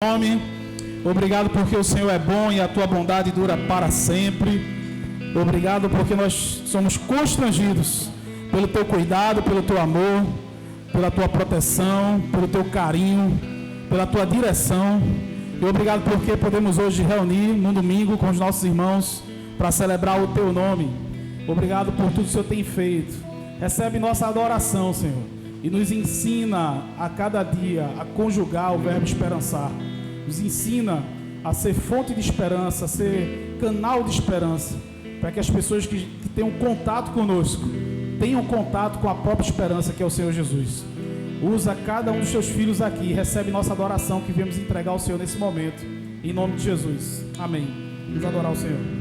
nome. Obrigado porque o Senhor é bom e a tua bondade dura para sempre. Obrigado porque nós somos constrangidos pelo teu cuidado, pelo teu amor, pela tua proteção, pelo teu carinho, pela tua direção. E obrigado porque podemos hoje reunir no domingo com os nossos irmãos para celebrar o teu nome. Obrigado por tudo que o Senhor tem feito. Recebe nossa adoração, Senhor, e nos ensina a cada dia a conjugar o verbo esperançar. Nos ensina a ser fonte de esperança, a ser canal de esperança, para que as pessoas que tenham contato conosco tenham contato com a própria esperança que é o Senhor Jesus. Usa cada um dos teus filhos aqui, recebe nossa adoração que viemos entregar ao Senhor nesse momento, em nome de Jesus, amém. Vamos adorar o Senhor.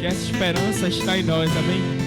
que essa esperança está em nós, amém?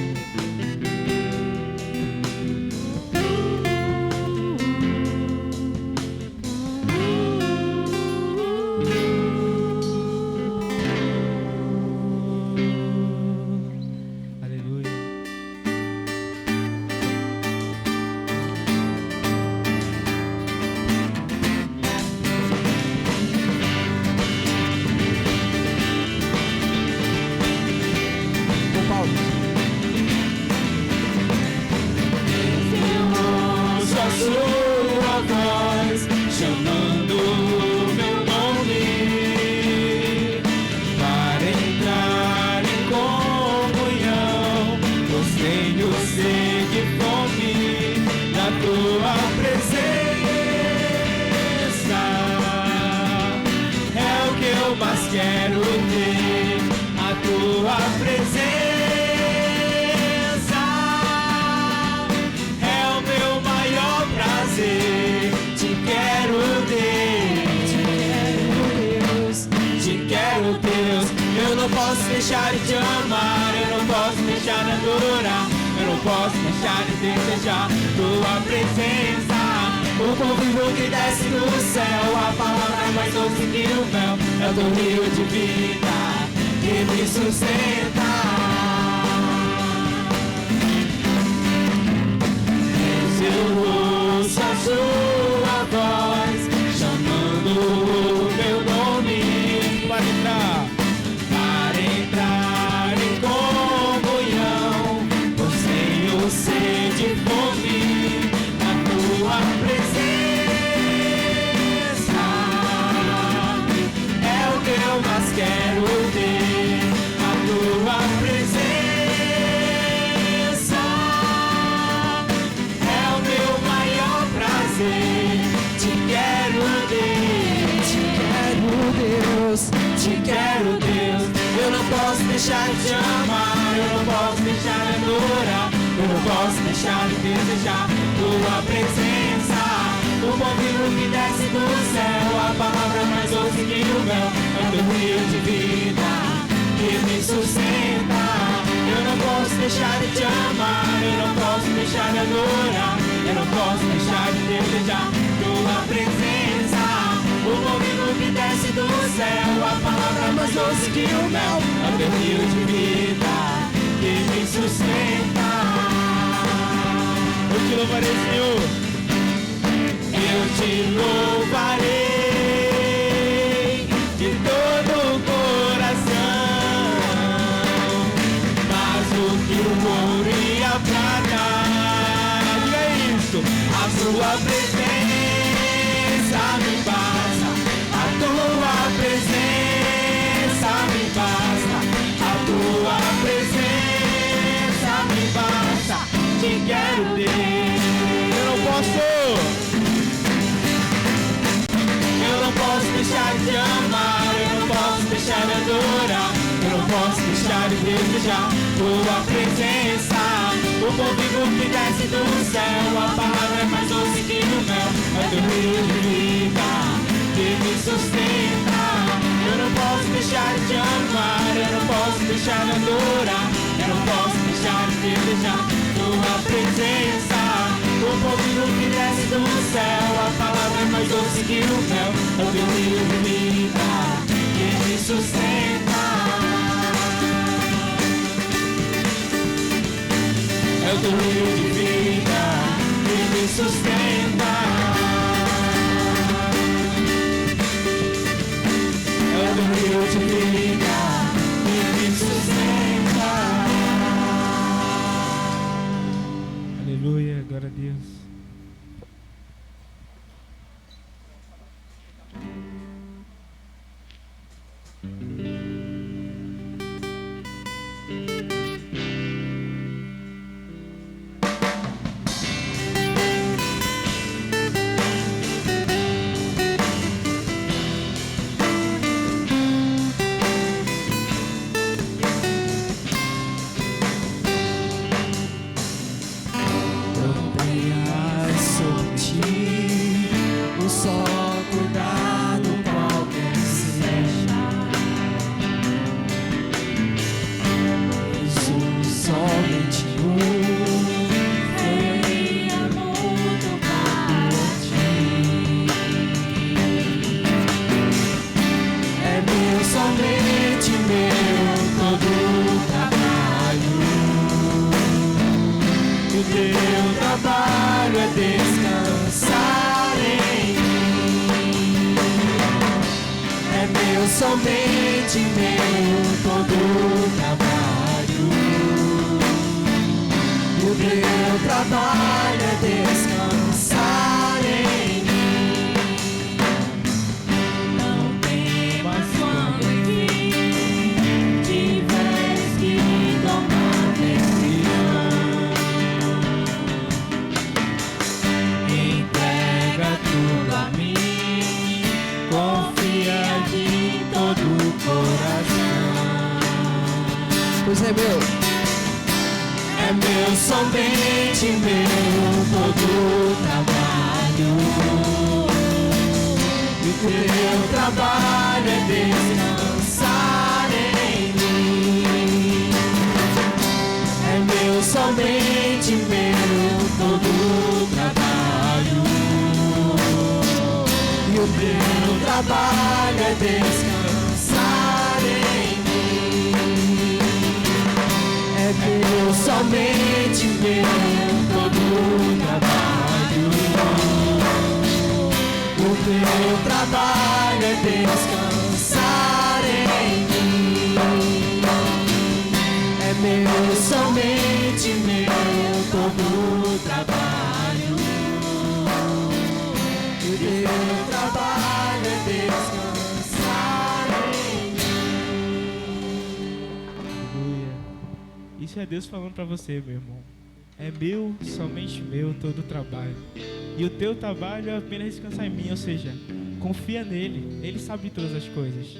Aleluia, glória a Deus. descansar em mim. É meu, somente meu, todo o trabalho. E o teu trabalho é descansar em mim. Não temas quando enfim tiveres que tomar decisão. Entrega tudo a mim, confia de todo o coração. Pois é meu. É meu, somente meu, todo o trabalho. E o teu trabalho é descansar em mim. É meu, somente meu, todo o trabalho. E o teu trabalho é descansar em mim. É meu, somente meu, todo o trabalho. O teu trabalho é descansar em mim. É meu, somente meu, todo o trabalho. O teu trabalho é descansar em mim. Aleluia. Isso é Deus falando para você, meu irmão. É meu, somente meu, todo o trabalho. E o teu trabalho é apenas descansar em mim, ou seja, confia nele. Ele sabe de todas as coisas.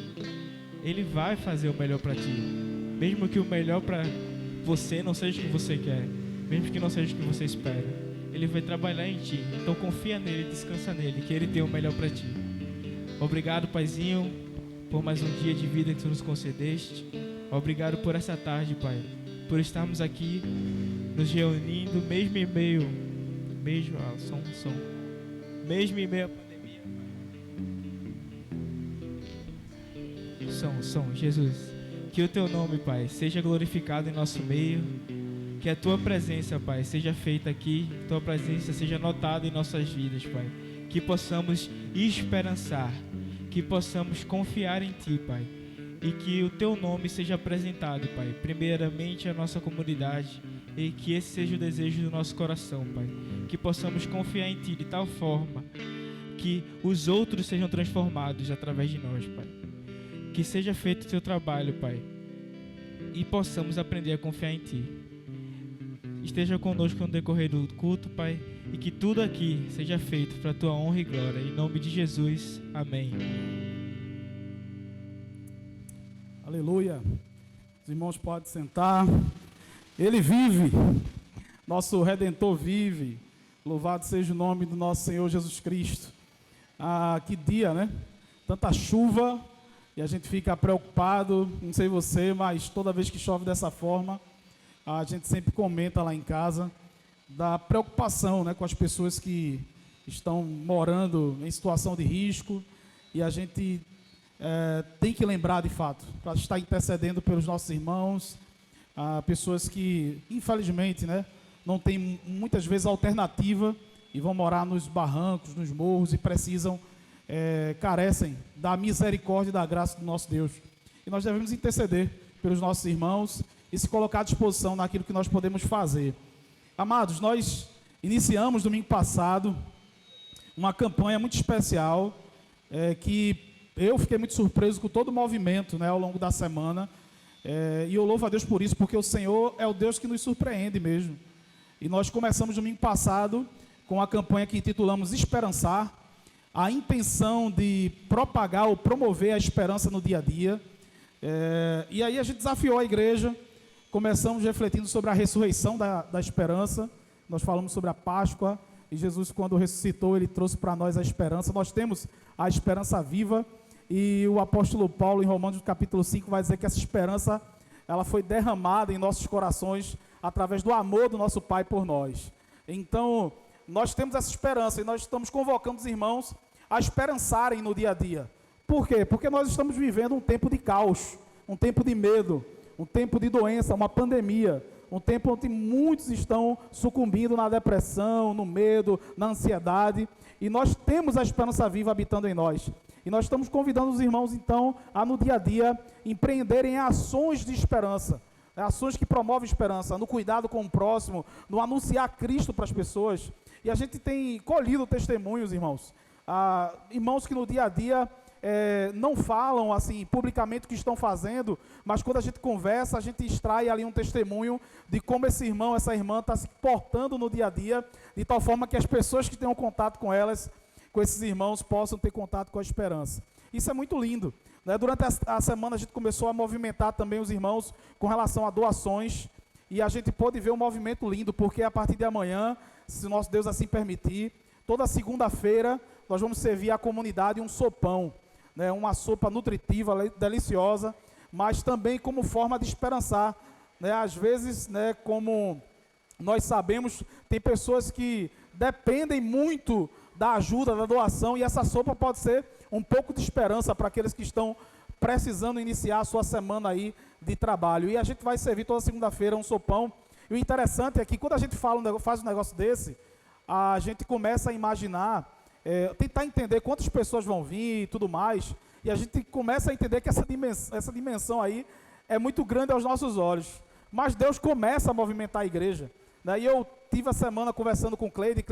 Ele vai fazer o melhor para ti. Mesmo que o melhor para você não seja o que você quer, mesmo que não seja o que você espera, ele vai trabalhar em ti. Então confia nele, descansa nele, que ele tem o melhor para ti. Obrigado, Paizinho, por mais um dia de vida que tu nos concedeste. Obrigado por essa tarde, Pai, por estarmos aqui nos reunindo, mesmo em meio mesmo em meio à pandemia, Pai. Jesus, que o teu nome, Pai, seja glorificado em nosso meio, que a tua presença, Pai, seja feita aqui, que a tua presença seja notada em nossas vidas, Pai, que possamos esperançar, que possamos confiar em ti, Pai, e que o teu nome seja apresentado, Pai, primeiramente à nossa comunidade, e que esse seja o desejo do nosso coração, Pai, que possamos confiar em ti de tal forma que os outros sejam transformados através de nós, Pai, que seja feito o teu trabalho, Pai, e possamos aprender a confiar em ti. Esteja conosco no decorrer do culto, Pai, e que tudo aqui seja feito para a tua honra e glória, em nome de Jesus, amém. Aleluia. Os irmãos podem sentar. Ele vive, nosso Redentor vive. Louvado seja o nome do nosso Senhor Jesus Cristo. Que dia, né? Tanta chuva e a gente fica preocupado. Não sei você, mas toda vez que chove dessa forma, a gente sempre comenta lá em casa da preocupação, né, com as pessoas que estão morando em situação de risco. E a gente tem que lembrar de fato, para estar intercedendo pelos nossos irmãos, pessoas que, infelizmente, né, não tem muitas vezes alternativa e vão morar nos barrancos, nos morros e precisam, carecem da misericórdia e da graça do nosso Deus. E nós devemos interceder pelos nossos irmãos e se colocar à disposição naquilo que nós podemos fazer. Amados, nós iniciamos domingo passado uma campanha muito especial, que eu fiquei muito surpreso com todo o movimento, né, ao longo da semana. E eu louvo a Deus por isso, porque o Senhor é o Deus que nos surpreende mesmo. E nós começamos domingo passado com a campanha que intitulamos Esperançar, a intenção de propagar ou promover a esperança no dia a dia. E aí a gente desafiou a igreja, começamos refletindo sobre a ressurreição da esperança. Nós falamos sobre a Páscoa, e Jesus, quando ressuscitou, ele trouxe para nós a esperança. Nós temos a esperança viva, e o apóstolo Paulo, em Romanos capítulo 5, vai dizer que essa esperança, ela foi derramada em nossos corações através do amor do nosso Pai por nós. Então, nós temos essa esperança e nós estamos convocando os irmãos a esperançarem no dia a dia. Por quê? Porque nós estamos vivendo um tempo de caos, um tempo de medo, um tempo de doença, uma pandemia, um tempo onde muitos estão sucumbindo na depressão, no medo, na ansiedade, e nós temos a esperança viva habitando em nós. E nós estamos convidando os irmãos, então, a no dia a dia empreenderem ações de esperança, ações que promovem esperança, no cuidado com o próximo, no anunciar Cristo para as pessoas. E a gente tem colhido testemunhos, irmãos, irmãos que no dia a dia não falam assim publicamente o que estão fazendo, mas quando a gente conversa, a gente extrai ali um testemunho de como esse irmão, essa irmã está se portando no dia a dia, de tal forma que as pessoas que tenham contato com elas, com esses irmãos, possam ter contato com a esperança. Isso é muito lindo, né? Durante a semana a gente começou a movimentar também os irmãos com relação a doações, e a gente pôde ver um movimento lindo, porque a partir de amanhã, se o nosso Deus assim permitir, toda segunda-feira nós vamos servir à comunidade um sopão, né? Uma sopa nutritiva, deliciosa, mas também como forma de esperançar, né? Às vezes, né, como nós sabemos, tem pessoas que dependem muito da ajuda, da doação, e essa sopa pode ser um pouco de esperança para aqueles que estão precisando iniciar a sua semana aí de trabalho. E a gente vai servir toda segunda-feira um sopão. E o interessante é que quando a gente faz um negócio desse, a gente começa a imaginar, tentar entender quantas pessoas vão vir e tudo mais, e a gente começa a entender que essa dimensão aí é muito grande aos nossos olhos. Mas Deus começa a movimentar a igreja, né? E eu tive a semana conversando com Cleide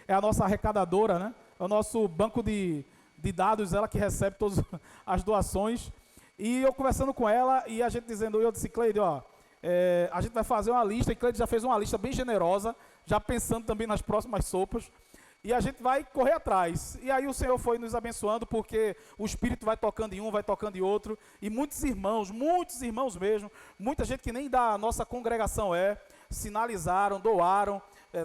é a nossa arrecadadora, né? É o nosso banco de dados, ela que recebe todas as doações. E eu conversando com ela, e a gente dizendo, eu disse, Cleide, a gente vai fazer uma lista, e Cleide já fez uma lista bem generosa, já pensando também nas próximas sopas, e a gente vai correr atrás. E aí o Senhor foi nos abençoando, porque o Espírito vai tocando em um, vai tocando em outro, e muitos irmãos mesmo, muita gente que nem da nossa congregação sinalizaram, doaram,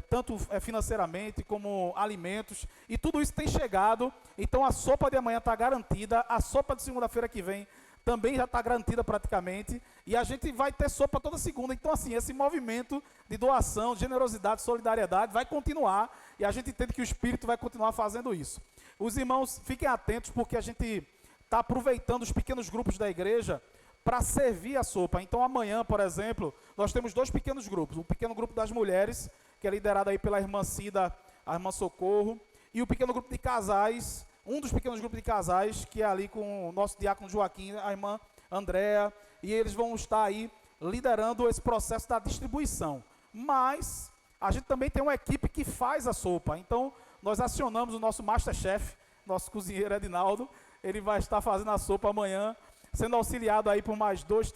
tanto financeiramente como alimentos, e tudo isso tem chegado. Então a sopa de amanhã está garantida, a sopa de segunda-feira que vem também já está garantida praticamente, e a gente vai ter sopa toda segunda. Então assim, esse movimento de doação, de generosidade, solidariedade vai continuar, e a gente entende que o Espírito vai continuar fazendo isso. Os irmãos, fiquem atentos, porque a gente está aproveitando os pequenos grupos da igreja para servir a sopa. Então amanhã, por exemplo, nós temos 2 pequenos grupos, um pequeno grupo das mulheres, que é liderado aí pela irmã Cida, a irmã Socorro, e o pequeno grupo de casais, um dos pequenos grupos de casais, que é ali com o nosso diácono Joaquim, a irmã Andréa, e eles vão estar aí liderando esse processo da distribuição. Mas a gente também tem uma equipe que faz a sopa, então nós acionamos o nosso Masterchef, nosso cozinheiro Edinaldo, ele vai estar fazendo a sopa amanhã, sendo auxiliado aí por mais 2,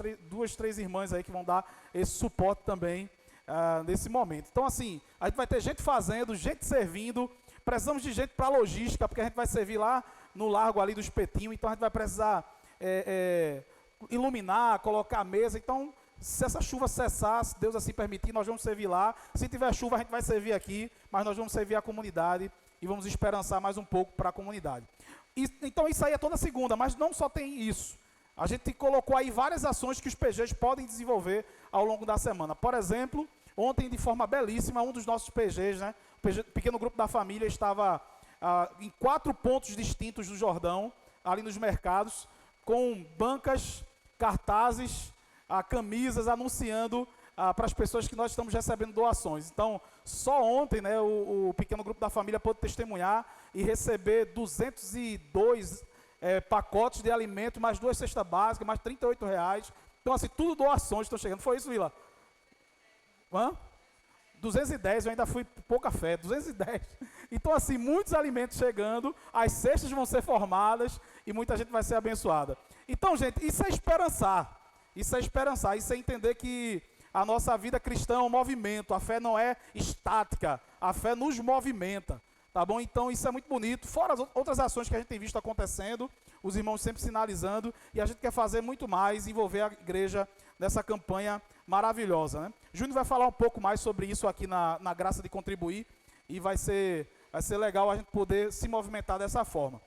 3 irmãs aí que vão dar esse suporte também nesse momento. Então assim, a gente vai ter gente fazendo, gente servindo, precisamos de gente para logística, porque a gente vai servir lá no largo ali do Espetinho, então a gente vai precisar iluminar, colocar a mesa. Então, se essa chuva cessar, se Deus assim permitir, nós vamos servir lá. Se tiver chuva, a gente vai servir aqui, mas nós vamos servir a comunidade e vamos esperançar mais um pouco para a comunidade. Então isso aí é toda segunda, mas não só tem isso. A gente colocou aí várias ações que os PGs podem desenvolver ao longo da semana. Por exemplo, ontem, de forma belíssima, um dos nossos PGs, né, o pequeno grupo da família, estava em 4 pontos distintos do Jordão, ali nos mercados, com bancas, cartazes, camisas, anunciando para as pessoas que nós estamos recebendo doações. Então, só ontem, né, o pequeno grupo da família pôde testemunhar e receber 202 pacotes de alimento, mais 2 cestas básicas, mais R$38. Então, assim, tudo doações estão chegando. Foi isso, Vila? 210, eu ainda fui pouca fé, 210. Então, assim, muitos alimentos chegando, as cestas vão ser formadas e muita gente vai ser abençoada. Então, gente, isso é esperançar. Isso é esperançar, isso é entender que a nossa vida cristã é um movimento, a fé não é estática, a fé nos movimenta. Tá bom? Então isso é muito bonito, fora as outras ações que a gente tem visto acontecendo, os irmãos sempre sinalizando, e a gente quer fazer muito mais, envolver a igreja nessa campanha maravilhosa, né? Júnior vai falar um pouco mais sobre isso aqui na Graça de Contribuir, e vai ser legal a gente poder se movimentar dessa forma.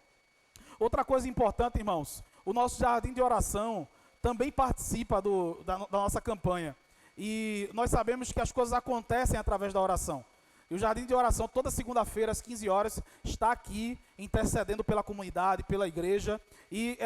Outra coisa importante, irmãos, o nosso jardim de oração também participa da nossa campanha, e nós sabemos que as coisas acontecem através da oração. E o Jardim de Oração, toda segunda-feira, às 15 horas, está aqui intercedendo pela comunidade, pela igreja. E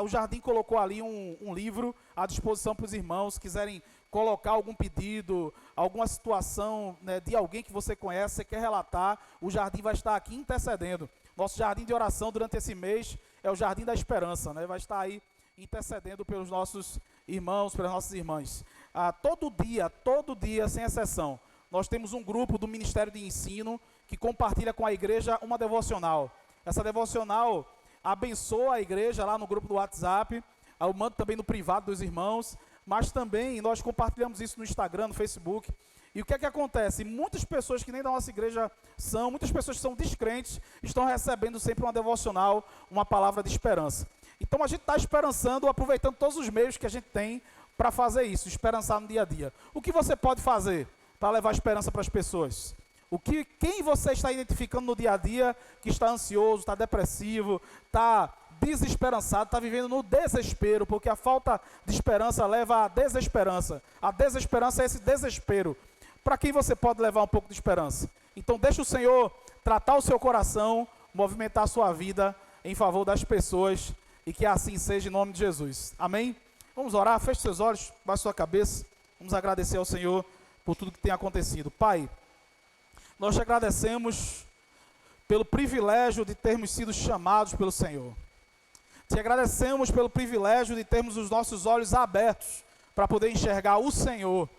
o Jardim colocou ali um livro à disposição para os irmãos que quiserem colocar algum pedido, alguma situação, né, de alguém que você conhece, você quer relatar, o Jardim vai estar aqui intercedendo. Nosso jardim de oração durante esse mês é o Jardim da Esperança, né? Vai estar aí intercedendo pelos nossos irmãos, pelas nossas irmãs. Todo dia, sem exceção, nós temos um grupo do Ministério de Ensino que compartilha com a igreja uma devocional. Essa devocional abençoa a igreja lá no grupo do WhatsApp, eu mando também no privado dos irmãos, mas também nós compartilhamos isso no Instagram, no Facebook. E o que é que acontece? Muitas pessoas que nem da nossa igreja são, muitas pessoas que são descrentes, estão recebendo sempre uma devocional, uma palavra de esperança. Então a gente está esperançando, aproveitando todos os meios que a gente tem para fazer isso, esperançar no dia a dia. O que você pode fazer para levar esperança para as pessoas? Quem você está identificando no dia a dia que está ansioso, está depressivo, está desesperançado, está vivendo no desespero, porque a falta de esperança leva à desesperança. A desesperança é esse desespero. Para quem você pode levar um pouco de esperança? Então deixa o Senhor tratar o seu coração, movimentar a sua vida em favor das pessoas e que assim seja em nome de Jesus. Amém? Vamos orar, feche seus olhos, baixe sua cabeça, vamos agradecer ao Senhor por tudo que tem acontecido. Pai, nós te agradecemos pelo privilégio de termos sido chamados pelo Senhor. Te agradecemos pelo privilégio de termos os nossos olhos abertos para poder enxergar o Senhor.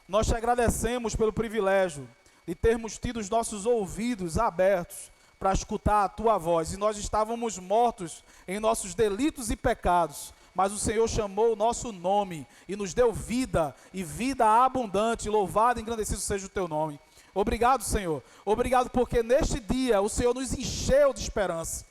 Nós te agradecemos pelo privilégio de termos tido os nossos ouvidos abertos para escutar a tua voz. E nós estávamos mortos em nossos delitos e pecados, mas o Senhor chamou o nosso nome e nos deu vida, e vida abundante. Louvado e engrandecido seja o teu nome. Obrigado, Senhor. Obrigado porque neste dia o Senhor nos encheu de esperança.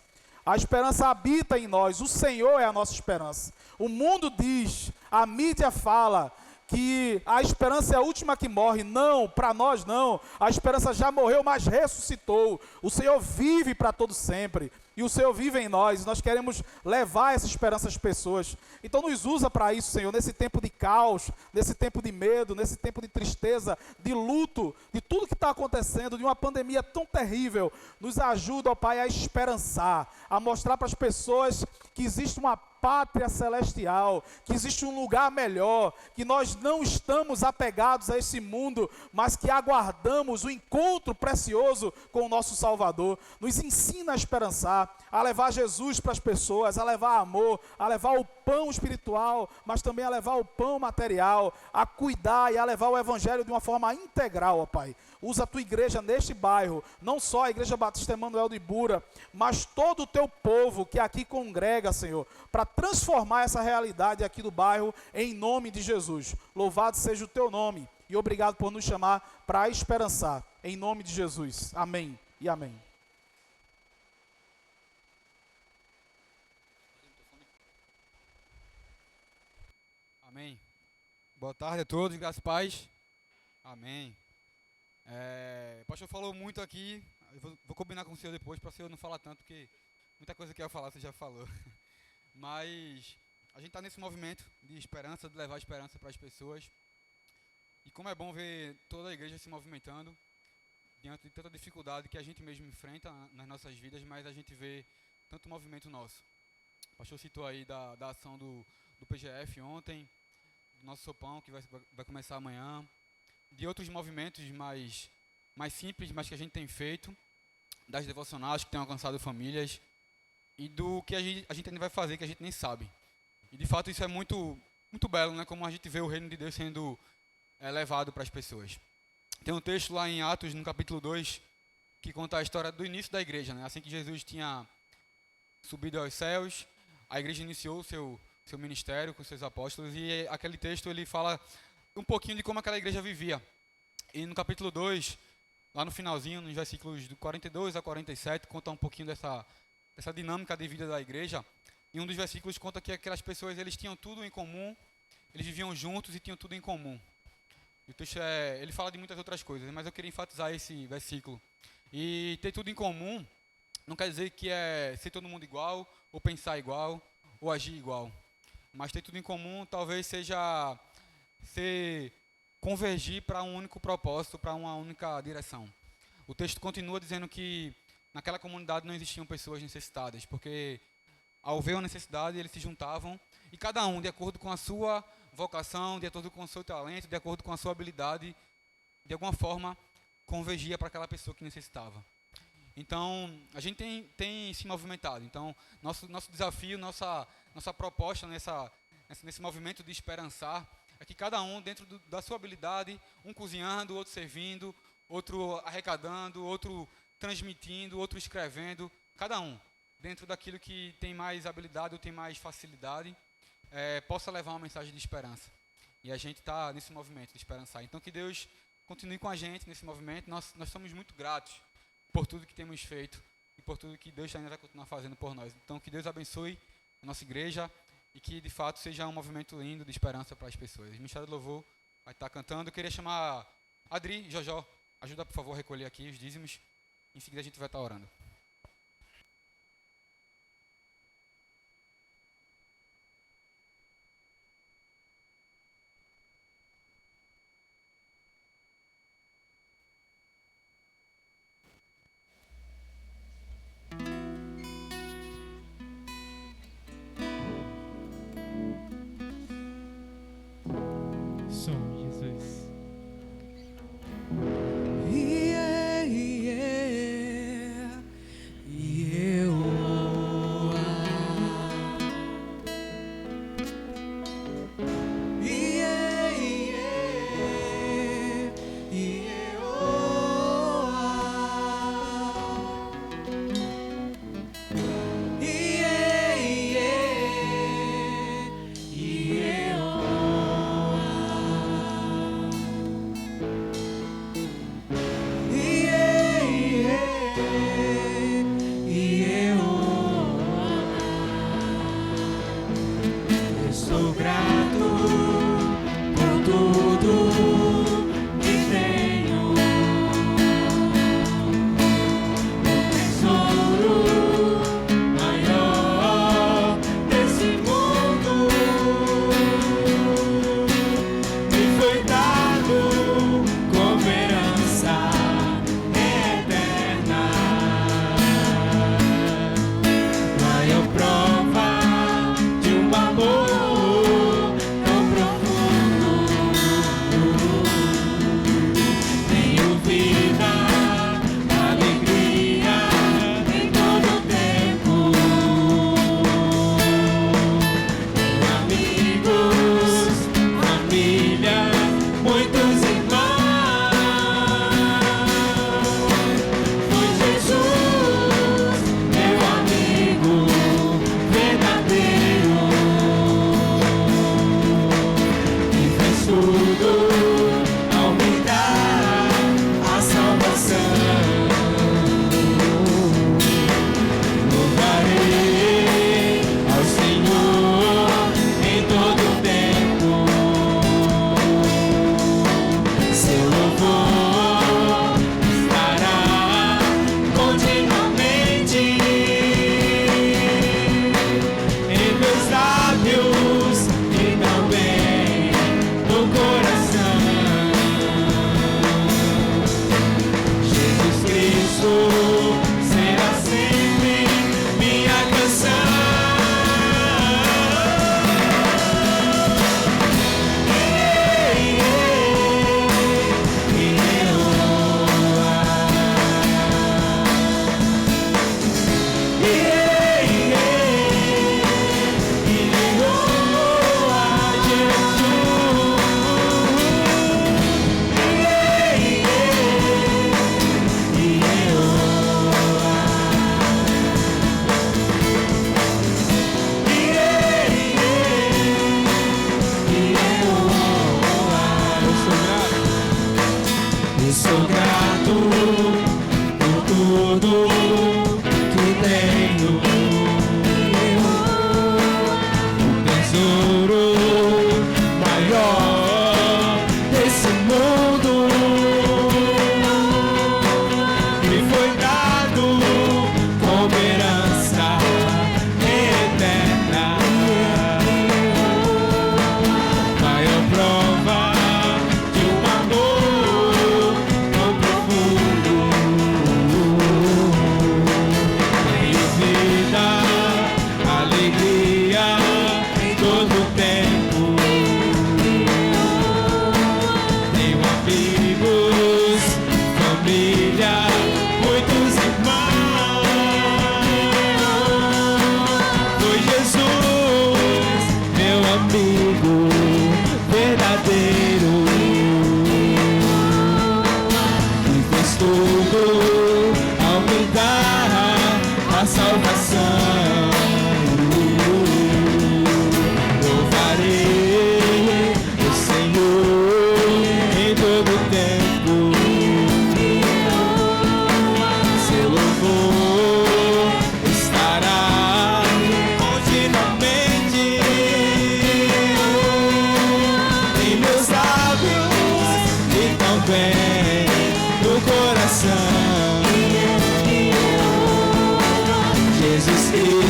A esperança habita em nós, o Senhor é a nossa esperança. O mundo diz, a mídia fala que a esperança é a última que morre. Não, para nós não. A esperança já morreu, mas ressuscitou. O Senhor vive para todo sempre. E o Senhor vive em nós. Nós queremos levar essa esperança às pessoas. Então nos usa para isso, Senhor, nesse tempo de caos, nesse tempo de medo, nesse tempo de tristeza, de luto, de tudo que está acontecendo, de uma pandemia tão terrível. Nos ajuda, ó Pai, a esperançar, a mostrar para as pessoas que existe uma pátria celestial, que existe um lugar melhor, que nós não estamos apegados a esse mundo, mas que aguardamos o encontro precioso com o nosso Salvador. Nos ensina a esperançar, a levar Jesus para as pessoas, a levar amor, a levar o pão espiritual, mas também a levar o pão material, a cuidar e a levar o Evangelho de uma forma integral, ó Pai. Usa a tua igreja neste bairro, não só a Igreja Batista Emanuel de Ibura, mas todo o teu povo que aqui congrega, Senhor, para transformar essa realidade aqui do bairro em nome de Jesus. Louvado seja o teu nome e obrigado por nos chamar para esperançar, em nome de Jesus. Amém e amém. Amém. Boa tarde a todos, graças e paz. Amém. O pastor falou muito aqui, eu vou combinar com o senhor depois para o senhor não falar tanto, porque muita coisa que eu ia falar você já falou. Mas a gente está nesse movimento de esperança, de levar esperança para as pessoas. E como é bom ver toda a igreja se movimentando diante de tanta dificuldade que a gente mesmo enfrenta nas nossas vidas, mas a gente vê tanto movimento nosso. O pastor citou aí da ação do PGF ontem, do nosso sopão que vai começar amanhã, de outros movimentos mais simples, mas que a gente tem feito, das devocionais que têm alcançado famílias, e do que a gente ainda vai fazer, que a gente nem sabe. E de fato isso é muito, muito belo, né? Como a gente vê o reino de Deus sendo levado para as pessoas. Tem um texto lá em Atos, no capítulo 2, que conta a história do início da igreja, né? Assim que Jesus tinha subido aos céus, a igreja iniciou o seu ministério com seus apóstolos, e aquele texto ele fala um pouquinho de como aquela igreja vivia. E no capítulo 2, lá no finalzinho, nos versículos do 42 a 47, conta um pouquinho dessa dinâmica de vida da igreja. E um dos versículos conta que aquelas pessoas eles tinham tudo em comum, eles viviam juntos e tinham tudo em comum. E o texto ele fala de muitas outras coisas, mas eu queria enfatizar esse versículo. E ter tudo em comum não quer dizer que é ser todo mundo igual, ou pensar igual, ou agir igual. Mas ter tudo em comum talvez seja convergir para um único propósito, para uma única direção. O texto continua dizendo que naquela comunidade não existiam pessoas necessitadas, porque ao ver uma necessidade eles se juntavam e cada um, de acordo com a sua vocação, de acordo com o seu talento, de acordo com a sua habilidade, de alguma forma convergia para aquela pessoa que necessitava. Então, a gente tem se movimentado. Então, nosso desafio, nossa proposta nesse movimento de esperançar é que cada um, dentro da sua habilidade, um cozinhando, outro servindo, outro arrecadando, outro transmitindo, outro escrevendo, cada um, dentro daquilo que tem mais habilidade ou tem mais facilidade, possa levar uma mensagem de esperança. E a gente está nesse movimento de esperançar. Então, que Deus continue com a gente nesse movimento. Nós somos muito gratos por tudo que temos feito e por tudo que Deus ainda vai continuar fazendo por nós. Então, que Deus abençoe a nossa igreja e que, de fato, seja um movimento lindo de esperança para as pessoas. O Ministério do Louvor vai estar cantando. Eu queria chamar Adri, Jojó, ajuda, por favor, a recolher aqui os dízimos. Em seguida, a gente vai estar orando. Som, Jesus. Yeah, yeah, yeah, oh, yeah, yeah, yeah, oh, yeah, yeah, yeah, sou grato por tudo que tenho, o tesouro maior desse mundo me foi dado como herança eterna, maior prova de um amor tão profundo. Tenho vida, alegria em todo tempo. Tenho amigos, família, muitos irmãos. Foi Jesus, meu amigo verdadeiro, que fez tudo ao me dar a salvação. Louvarei ao Senhor em todo tempo. Seu louvor estará continuamente em meus lábios e também no coração. Jesus Cristo será sempre minha canção. Eu sou grato por tudo que tenho, o tesouro maior desse mundo me foi dado como herança eterna, maior prova de um amor tão profundo.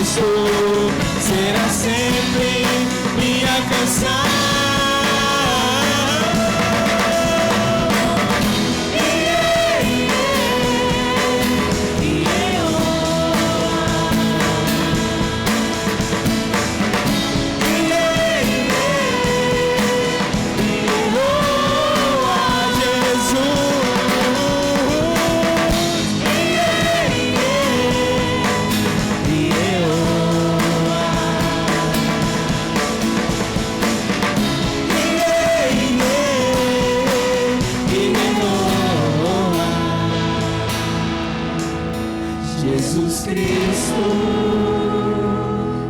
Cristo será sempre minha canção. Jesus Cristo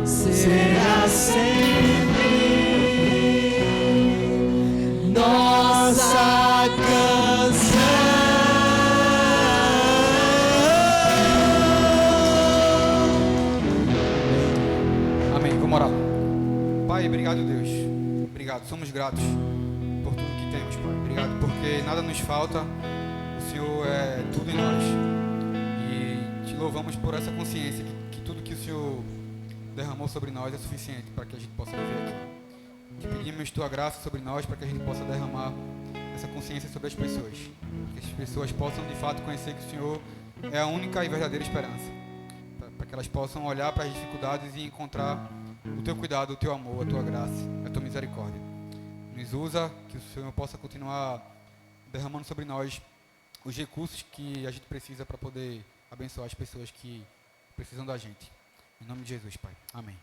será sempre nossa canção. Amém. Vamos orar. Pai, obrigado, Deus. Obrigado. Somos gratos por tudo que temos, Pai. Obrigado porque nada nos falta. O Senhor é tudo em nós. Louvamos por essa consciência que tudo que o Senhor derramou sobre nós é suficiente para que a gente possa viver aqui. Te pedimos Tua graça sobre nós para que a gente possa derramar essa consciência sobre as pessoas. Que as pessoas possam de fato conhecer que o Senhor é a única e verdadeira esperança. Para que elas possam olhar para as dificuldades e encontrar o Teu cuidado, o Teu amor, a Tua graça, a Tua misericórdia. Nos usa, que o Senhor possa continuar derramando sobre nós os recursos que a gente precisa para poder abençoar as pessoas que precisam da gente. Em nome de Jesus, Pai. Amém.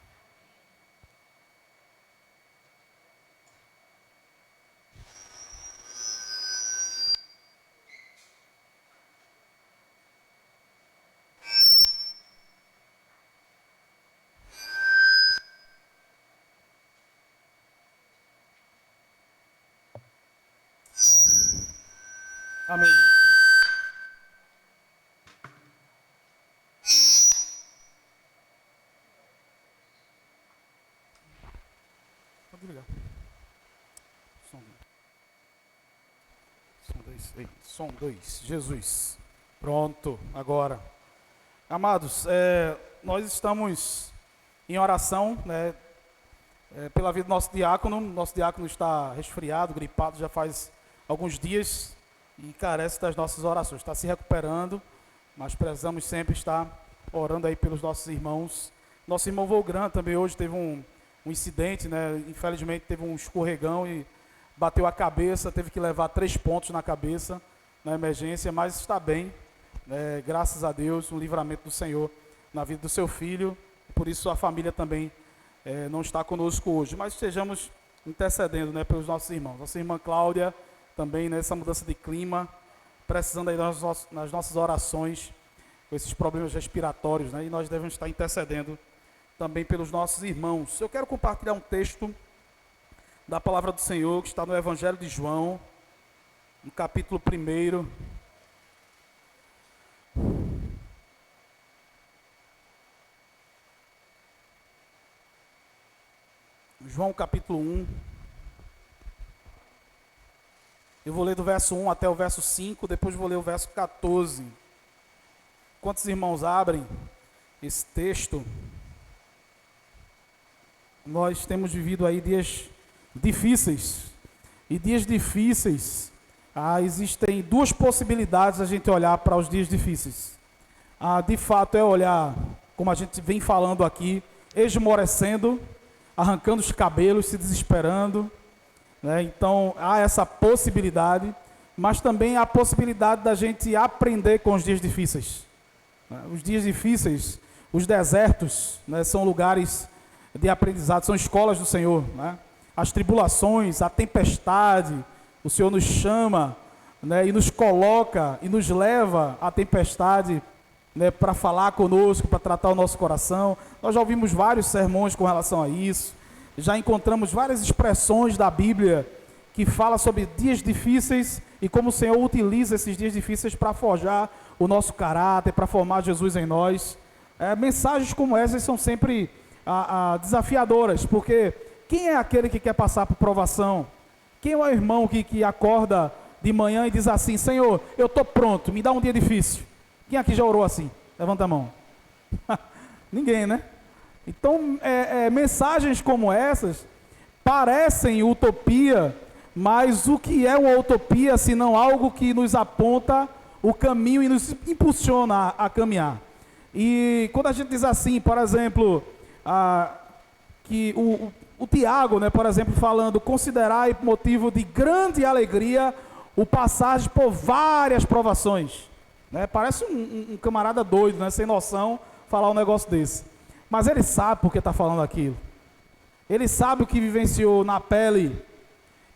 Amém. Pode ligar. Som 2. Jesus. Pronto, agora. Amados, nós estamos em oração, né, pela vida do nosso diácono. Nosso diácono está resfriado, gripado, já faz alguns dias e carece das nossas orações. Está se recuperando, mas precisamos sempre estar orando aí pelos nossos irmãos. Nosso irmão Volgran também hoje teve um incidente, né? Infelizmente teve um escorregão e bateu a cabeça, teve que levar 3 pontos na cabeça na emergência, mas está bem, né? Graças a Deus, um livramento do Senhor na vida do seu filho, por isso a família também não está conosco hoje, mas estejamos intercedendo, né, pelos nossos irmãos. Nossa irmã Cláudia também nessa mudança de clima, precisando aí nas nossas orações com esses problemas respiratórios, né? E nós devemos estar intercedendo também pelos nossos irmãos. Eu quero compartilhar um texto da palavra do Senhor que está no Evangelho de João, no capítulo 1. João capítulo 1. Eu vou ler do verso 1 até o verso 5, depois vou ler o verso 14. Quantos irmãos abrem esse texto? Nós temos vivido aí dias difíceis. E dias difíceis, existem 2 possibilidades a gente olhar para os dias difíceis. De fato é olhar, como a gente vem falando aqui, esmorecendo, arrancando os cabelos, se desesperando, né? Então há essa possibilidade, mas também há a possibilidade da gente aprender com os dias difíceis. Os dias difíceis, os desertos, né, são lugares de aprendizado, são escolas do Senhor, né? As tribulações, a tempestade, o Senhor nos chama, né, e nos coloca e nos leva à tempestade, né, para falar conosco, para tratar o nosso coração. Nós já ouvimos vários sermões com relação a isso, já encontramos várias expressões da Bíblia que fala sobre dias difíceis e como o Senhor utiliza esses dias difíceis para forjar o nosso caráter, para formar Jesus em nós. Mensagens como essas são sempre desafiadoras, porque quem é aquele que quer passar por provação? Quem é o irmão que acorda de manhã e diz assim: Senhor, eu estou pronto, me dá um dia difícil? Quem aqui já orou assim? Levanta a mão. Ninguém, né? Então, mensagens como essas parecem utopia, mas o que é uma utopia, senão algo que nos aponta o caminho e nos impulsiona a caminhar? E quando a gente diz assim, por exemplo, que o Tiago, né, por exemplo, falando, considerai motivo de grande alegria o passagem por várias provações. Né? Parece um camarada doido, né, sem noção, falar um negócio desse. Mas ele sabe por que está falando aquilo. Ele sabe o que vivenciou na pele.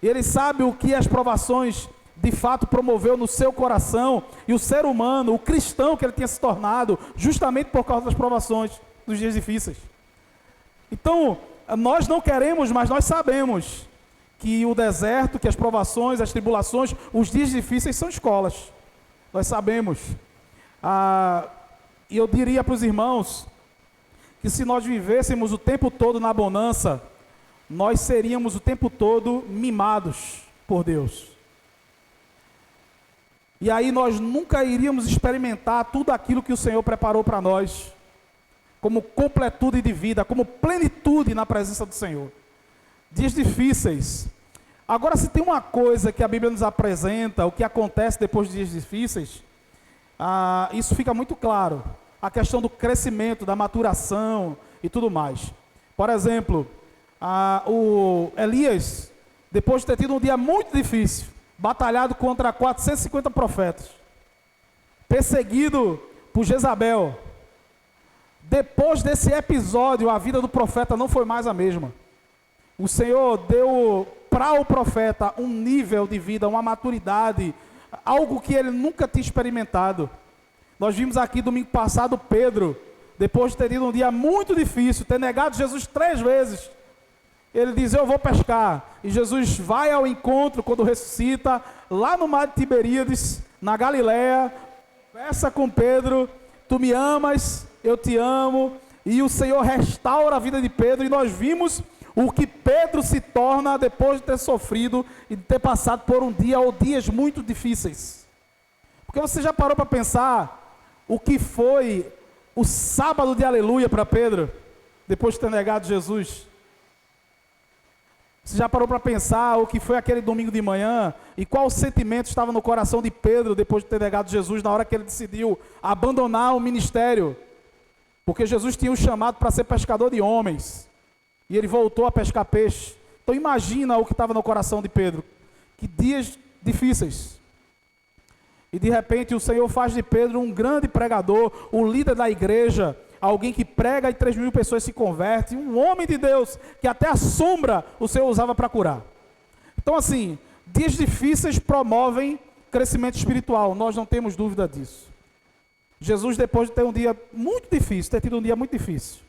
Ele sabe o que as provações de fato promoveu no seu coração. E o ser humano, o cristão que ele tinha se tornado, justamente por causa das provações dos dias difíceis. Então, nós não queremos, mas nós sabemos que o deserto, que as provações, as tribulações, os dias difíceis são escolas. Nós sabemos. E eu diria para os irmãos que se nós vivêssemos o tempo todo na bonança, nós seríamos o tempo todo mimados por Deus. E aí nós nunca iríamos experimentar tudo aquilo que o Senhor preparou para nós, como completude de vida, como plenitude na presença do Senhor. Dias difíceis. Agora, se tem uma coisa que a Bíblia nos apresenta, o que acontece depois de dias difíceis, isso fica muito claro. A questão do crescimento, da maturação e tudo mais. Por exemplo, o Elias, depois de ter tido um dia muito difícil, batalhado contra 450 profetas, perseguido por Jezabel, depois desse episódio, a vida do profeta não foi mais a mesma. O Senhor deu para o profeta um nível de vida, uma maturidade, algo que ele nunca tinha experimentado. Nós vimos aqui domingo passado Pedro, depois de ter tido um dia muito difícil, ter negado Jesus 3 vezes. Ele diz, eu vou pescar. E Jesus vai ao encontro quando ressuscita, lá no mar de Tiberíades, na Galileia, conversa com Pedro, tu me amas, eu te amo. E o Senhor restaura a vida de Pedro, e nós vimos o que Pedro se torna depois de ter sofrido e de ter passado por um dia ou dias muito difíceis. Porque você já parou para pensar o que foi o sábado de aleluia para Pedro, depois de ter negado Jesus? Você já parou para pensar o que foi aquele domingo de manhã e qual sentimento estava no coração de Pedro depois de ter negado Jesus na hora que ele decidiu abandonar o ministério? Porque Jesus tinha o chamado para ser pescador de homens e ele voltou a pescar peixe. Então imagina o que estava no coração de Pedro. Que dias difíceis. E de repente o Senhor faz de Pedro um grande pregador, o líder da igreja, alguém que prega e 3.000 pessoas se convertem, um homem de Deus, que até a sombra o Senhor usava para curar. Então assim, dias difíceis promovem crescimento espiritual, nós não temos dúvida disso. Jesus, depois de ter um dia muito difícil, ter tido um dia muito difícil,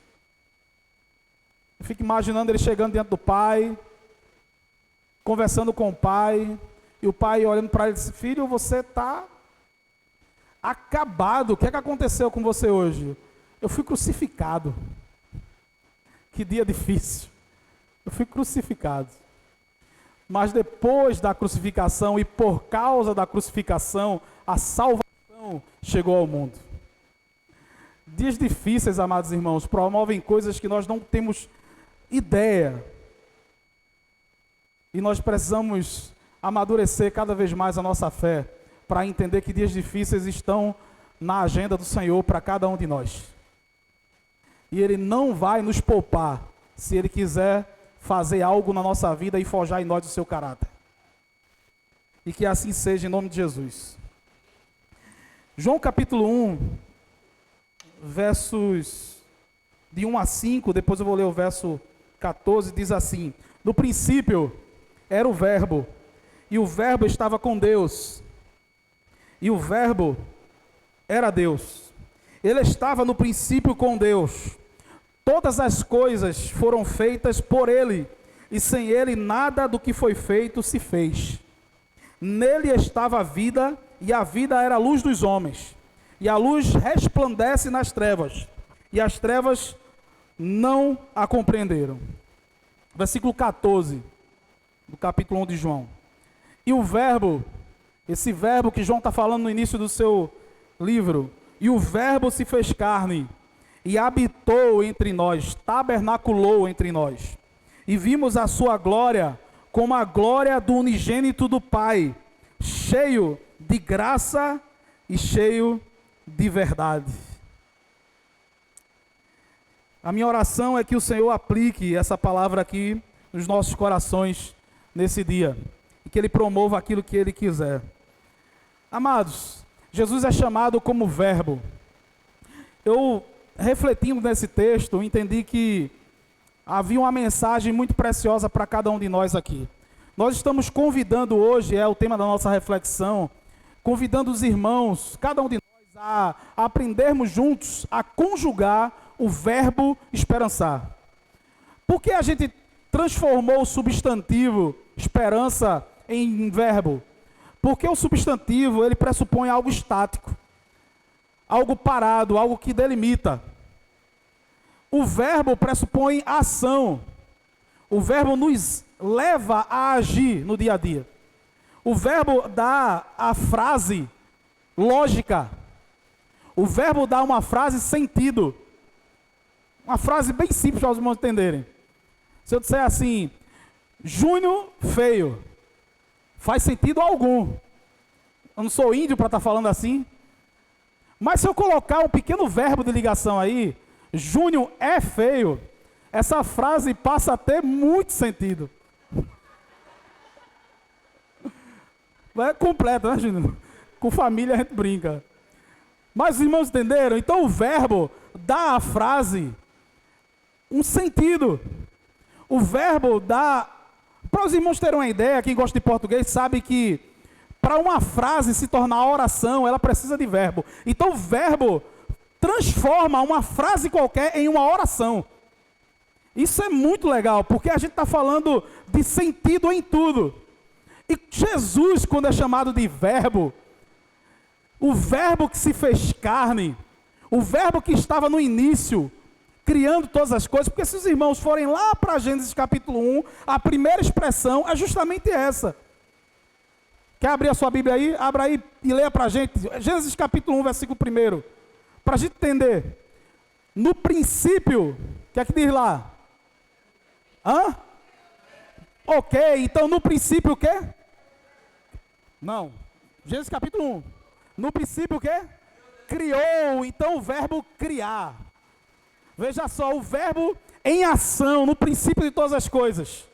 eu fico imaginando ele chegando diante do Pai, conversando com o Pai, e o Pai olhando para ele e disse, filho, você está acabado, o que é que aconteceu com você hoje? Eu fui crucificado. Que dia difícil. Eu fui crucificado. Mas depois da crucificação e por causa da crucificação, a salvação chegou ao mundo. Dias difíceis, amados irmãos, promovem coisas que nós não temos ideia. E nós precisamos amadurecer cada vez mais a nossa fé para entender que dias difíceis estão na agenda do Senhor para cada um de nós. E Ele não vai nos poupar se Ele quiser fazer algo na nossa vida e forjar em nós o seu caráter. E que assim seja em nome de Jesus. João capítulo 1, versos de 1 a 5, depois eu vou ler o verso 14, diz assim: no princípio era o Verbo, e o Verbo estava com Deus, e o Verbo era Deus. Ele estava no princípio com Deus. Todas as coisas foram feitas por Ele, e sem Ele nada do que foi feito se fez. Nele estava a vida, e a vida era a luz dos homens. E a luz resplandece nas trevas, e as trevas não a compreenderam. Versículo 14, do capítulo 1 de João. E o Verbo, esse Verbo que João está falando no início do seu livro, e o Verbo se fez carne, e habitou entre nós, tabernaculou entre nós. E vimos a sua glória como a glória do unigênito do Pai, cheio de graça e cheio de verdade. A minha oração é que o Senhor aplique essa palavra aqui nos nossos corações nesse dia, e que Ele promova aquilo que Ele quiser. Amados, Jesus é chamado como verbo. Eu, refletindo nesse texto, entendi que havia uma mensagem muito preciosa para cada um de nós aqui. Nós estamos convidando hoje, é o tema da nossa reflexão, convidando os irmãos, cada um de nós, a aprendermos juntos a conjugar o verbo esperançar. Por que a gente transformou o substantivo esperança em verbo? Porque o substantivo, ele pressupõe algo estático, algo parado, algo que delimita. O verbo pressupõe ação. O verbo nos leva a agir no dia a dia. O verbo dá a frase lógica. O verbo dá uma frase sentido. Uma frase bem simples para os irmãos entenderem. Se eu disser assim, Júnior feio, faz sentido algum. Eu não sou índio para estar falando assim. Mas se eu colocar um pequeno verbo de ligação aí, Júnior é feio, essa frase passa a ter muito sentido. É completo, né, Júnior? Com família a gente brinca. Mas os irmãos entenderam? Então o verbo dá à frase um sentido. O verbo dá... Para os irmãos terem uma ideia, quem gosta de português sabe que para uma frase se tornar oração, ela precisa de verbo. Então o verbo transforma uma frase qualquer em uma oração. Isso é muito legal, porque a gente está falando de sentido em tudo. E Jesus, quando é chamado de verbo, o verbo que se fez carne, o verbo que estava no início, criando todas as coisas, porque se os irmãos forem lá para Gênesis capítulo 1, a primeira expressão é justamente essa. Quer abrir a sua Bíblia aí? Abra aí e leia para a gente. Gênesis capítulo 1, versículo 1. Para a gente entender. No princípio, o que é que diz lá? Hã? Ok, então no princípio o quê? Não. Gênesis capítulo 1. No princípio o quê? Criou, então o verbo criar. Veja só, o verbo em ação, no princípio de todas as coisas.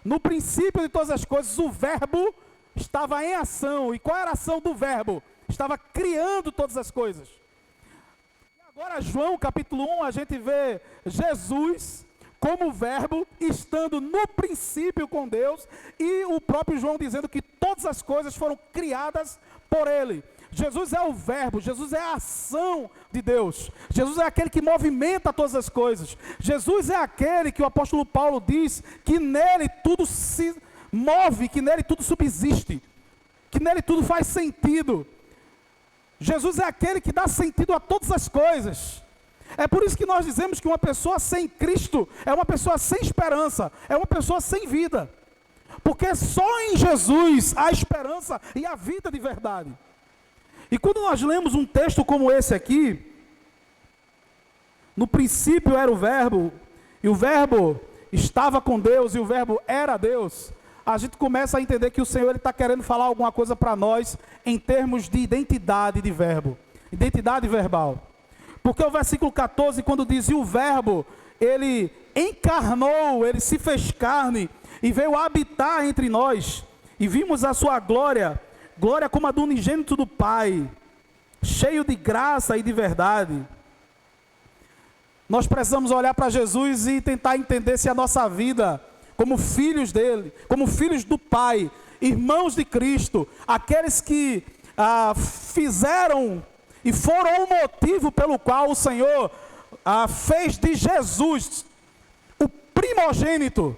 No princípio de todas as coisas, o verbo estava em ação. E qual era a ação do verbo? Estava criando todas as coisas. E agora, João capítulo 1, a gente vê Jesus como verbo, estando no princípio com Deus, e o próprio João dizendo que todas as coisas foram criadas por Ele. Jesus é o verbo, Jesus é a ação de Deus. Jesus é aquele que movimenta todas as coisas. Jesus é aquele que o apóstolo Paulo diz que nele tudo se move, que nele tudo subsiste, que nele tudo faz sentido. Jesus é aquele que dá sentido a todas as coisas. É por isso que nós dizemos que uma pessoa sem Cristo é uma pessoa sem esperança, é uma pessoa sem vida. Porque só em Jesus há esperança e a vida de verdade. E quando nós lemos um texto como esse aqui, no princípio era o verbo, e o verbo estava com Deus, e o verbo era Deus, a gente começa a entender que o Senhor está querendo falar alguma coisa para nós em termos de identidade de verbo, identidade verbal. Porque o versículo 14, quando diz, e o verbo, ele encarnou, ele se fez carne, e veio habitar entre nós, e vimos a sua glória, glória como a do unigênito do Pai, cheio de graça e de verdade. Nós precisamos olhar para Jesus e tentar entender se a nossa vida, como filhos dele, como filhos do Pai, irmãos de Cristo, aqueles que fizeram e foram o motivo pelo qual o Senhor fez de Jesus o primogênito.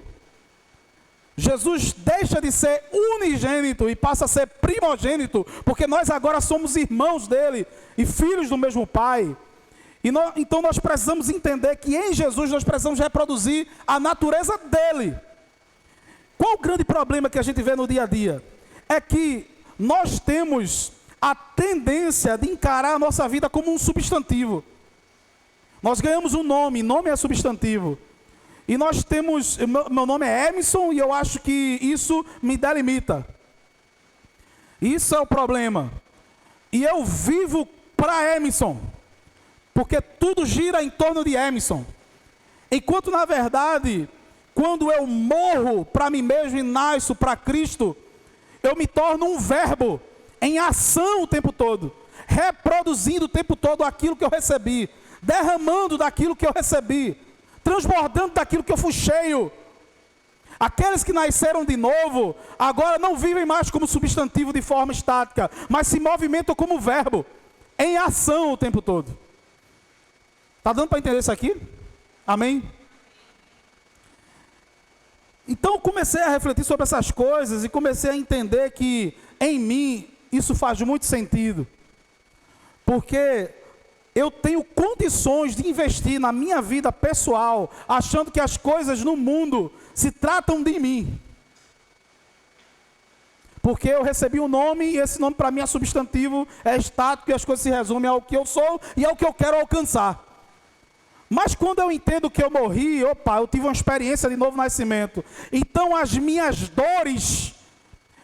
Jesus deixa de ser unigênito e passa a ser primogênito, porque nós agora somos irmãos dele e filhos do mesmo Pai. Então nós precisamos entender que em Jesus nós precisamos reproduzir a natureza dele. Qual o grande problema que a gente vê no dia a dia? É que nós temos a tendência de encarar a nossa vida como um substantivo. Nós ganhamos um nome, nome é substantivo. E nós temos, meu nome é Emerson e eu acho que isso me delimita. Isso é o problema. E eu vivo para Emerson, porque tudo gira em torno de Emerson. Enquanto na verdade, quando eu morro para mim mesmo e nasço para Cristo, eu me torno um verbo em ação o tempo todo, reproduzindo o tempo todo aquilo que eu recebi, derramando daquilo que eu recebi, transbordando daquilo que eu fui cheio. Aqueles que nasceram de novo, agora não vivem mais como substantivo de forma estática, mas se movimentam como verbo, em ação o tempo todo. Está dando para entender isso aqui? Amém? Então comecei a refletir sobre essas coisas e comecei a entender que em mim isso faz muito sentido. Porque eu tenho condições de investir na minha vida pessoal, achando que as coisas no mundo se tratam de mim. Porque eu recebi um nome e esse nome para mim é substantivo, é estático e as coisas se resumem ao que eu sou e ao que eu quero alcançar. Mas quando eu entendo que eu morri, eu tive uma experiência de novo nascimento. Então as minhas dores,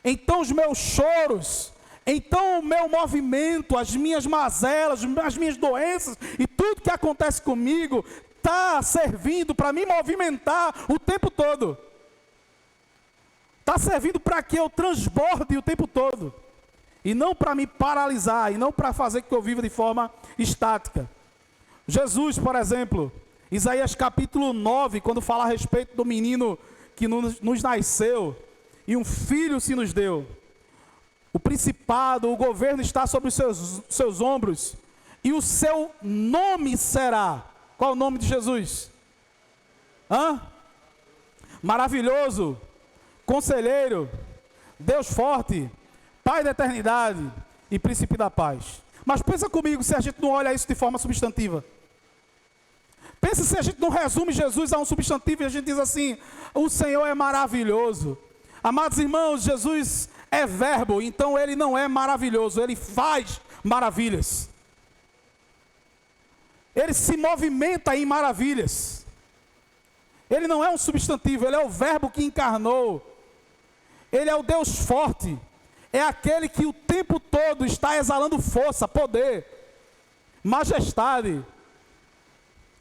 então os meus choros, então o meu movimento, as minhas mazelas, as minhas doenças e tudo que acontece comigo está servindo para me movimentar o tempo todo. Está servindo para que eu transborde o tempo todo. E não para me paralisar, e não para fazer que eu viva de forma estática. Jesus, por exemplo, Isaías capítulo 9, quando fala a respeito do menino que nos nasceu, e um filho se nos deu. O principado, o governo está sobre os seus ombros, e o seu nome será... Qual é o nome de Jesus? Maravilhoso, Conselheiro, Deus forte, Pai da eternidade e Príncipe da paz. Mas pensa comigo se a gente não olha isso de forma substantiva. Pensa se a gente não resume Jesus a um substantivo e a gente diz assim: o Senhor é maravilhoso. Amados irmãos, Jesus é verbo, então ele não é maravilhoso, ele faz maravilhas. Ele se movimenta em maravilhas. Ele não é um substantivo, ele é o verbo que encarnou. Ele é o Deus forte. É aquele que o tempo todo está exalando força, poder, majestade.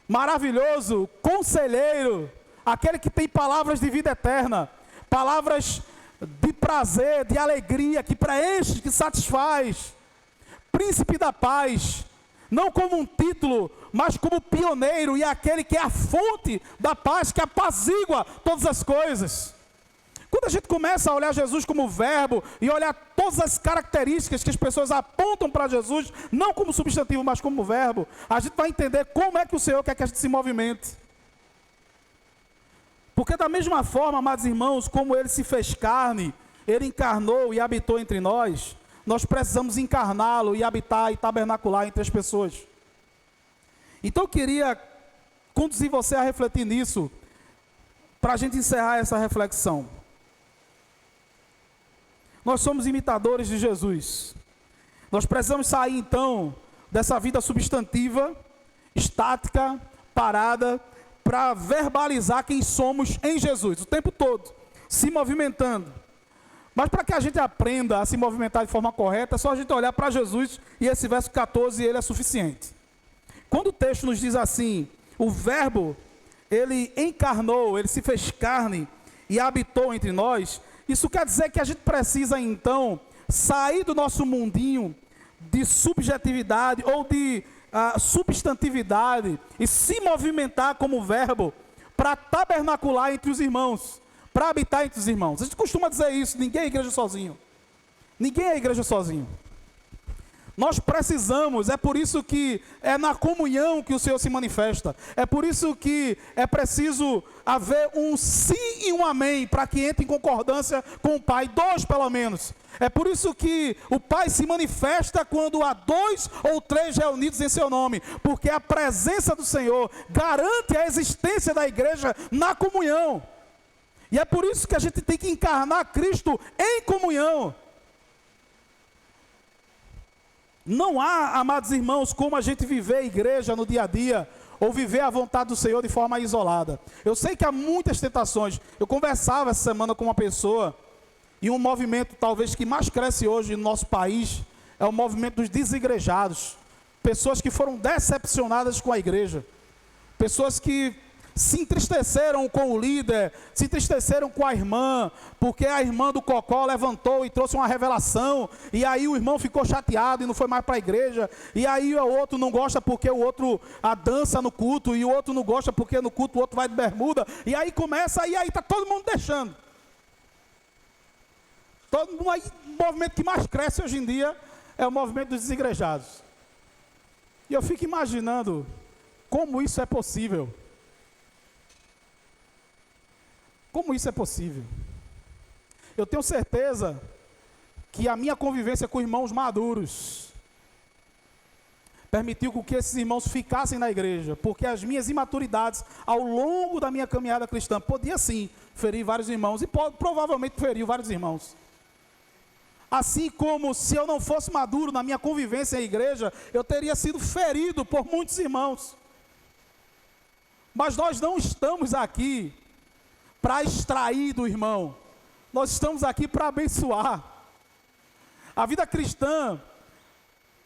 Maravilhoso, conselheiro, aquele que tem palavras de vida eterna, palavras de prazer, de alegria, que preenche, que satisfaz. Príncipe da paz, não como um título, mas como pioneiro e aquele que é a fonte da paz, que apazigua todas as coisas. Quando a gente começa a olhar Jesus como verbo e olhar todas as características que as pessoas apontam para Jesus, não como substantivo, mas como verbo, a gente vai entender como é que o Senhor quer que a gente se movimente. Porque da mesma forma, amados irmãos, como Ele se fez carne, Ele encarnou e habitou entre nós, nós precisamos encarná-lo e habitar e tabernacular entre as pessoas. Então eu queria conduzir você a refletir nisso, para a gente encerrar essa reflexão. Nós somos imitadores de Jesus. Nós precisamos sair então dessa vida substantiva, estática, parada, para verbalizar quem somos em Jesus, o tempo todo, se movimentando. Mas para que a gente aprenda a se movimentar de forma correta, é só a gente olhar para Jesus e esse verso 14, ele é suficiente. Quando o texto nos diz assim, o verbo, ele encarnou, ele se fez carne e habitou entre nós, isso quer dizer que a gente precisa então sair do nosso mundinho de subjetividade ou de substantividade e se movimentar como verbo para tabernacular entre os irmãos, para habitar entre os irmãos. A gente costuma dizer isso, ninguém é igreja sozinho. Ninguém é igreja sozinho. Nós precisamos, é por isso que é na comunhão que o Senhor se manifesta. É por isso que é preciso haver um sim e um amém, para que entre em concordância com o Pai, 2 pelo menos. É por isso que o Pai se manifesta quando há 2 ou 3 reunidos em seu nome, porque a presença do Senhor garante a existência da igreja na comunhão. E é por isso que a gente tem que encarnar Cristo em comunhão. Não há, amados irmãos, como a gente viver a igreja no dia a dia, ou viver a vontade do Senhor de forma isolada. Eu sei que há muitas tentações. Eu conversava essa semana com uma pessoa, e um movimento talvez que mais cresce hoje no nosso país é o movimento dos desigrejados. Pessoas que foram decepcionadas com a igreja. Pessoas que se entristeceram com o líder, se entristeceram com a irmã, porque a irmã do Cocó levantou e trouxe uma revelação, e aí o irmão ficou chateado e não foi mais para a igreja, e aí o outro não gosta porque o outro dança no culto, e o outro não gosta porque no culto o outro vai de bermuda, e aí começa, e aí está todo mundo deixando. Todo mundo aí, o movimento que mais cresce hoje em dia é o movimento dos desigrejados. E eu fico imaginando como isso é possível. Como isso é possível? Eu tenho certeza que a minha convivência com irmãos maduros permitiu que esses irmãos ficassem na igreja, porque as minhas imaturidades ao longo da minha caminhada cristã podia sim ferir vários irmãos, e provavelmente feriu vários irmãos. Assim como se eu não fosse maduro na minha convivência em igreja, eu teria sido ferido por muitos irmãos. Mas nós não estamos aqui para extrair do irmão, nós estamos aqui para abençoar. A vida cristã,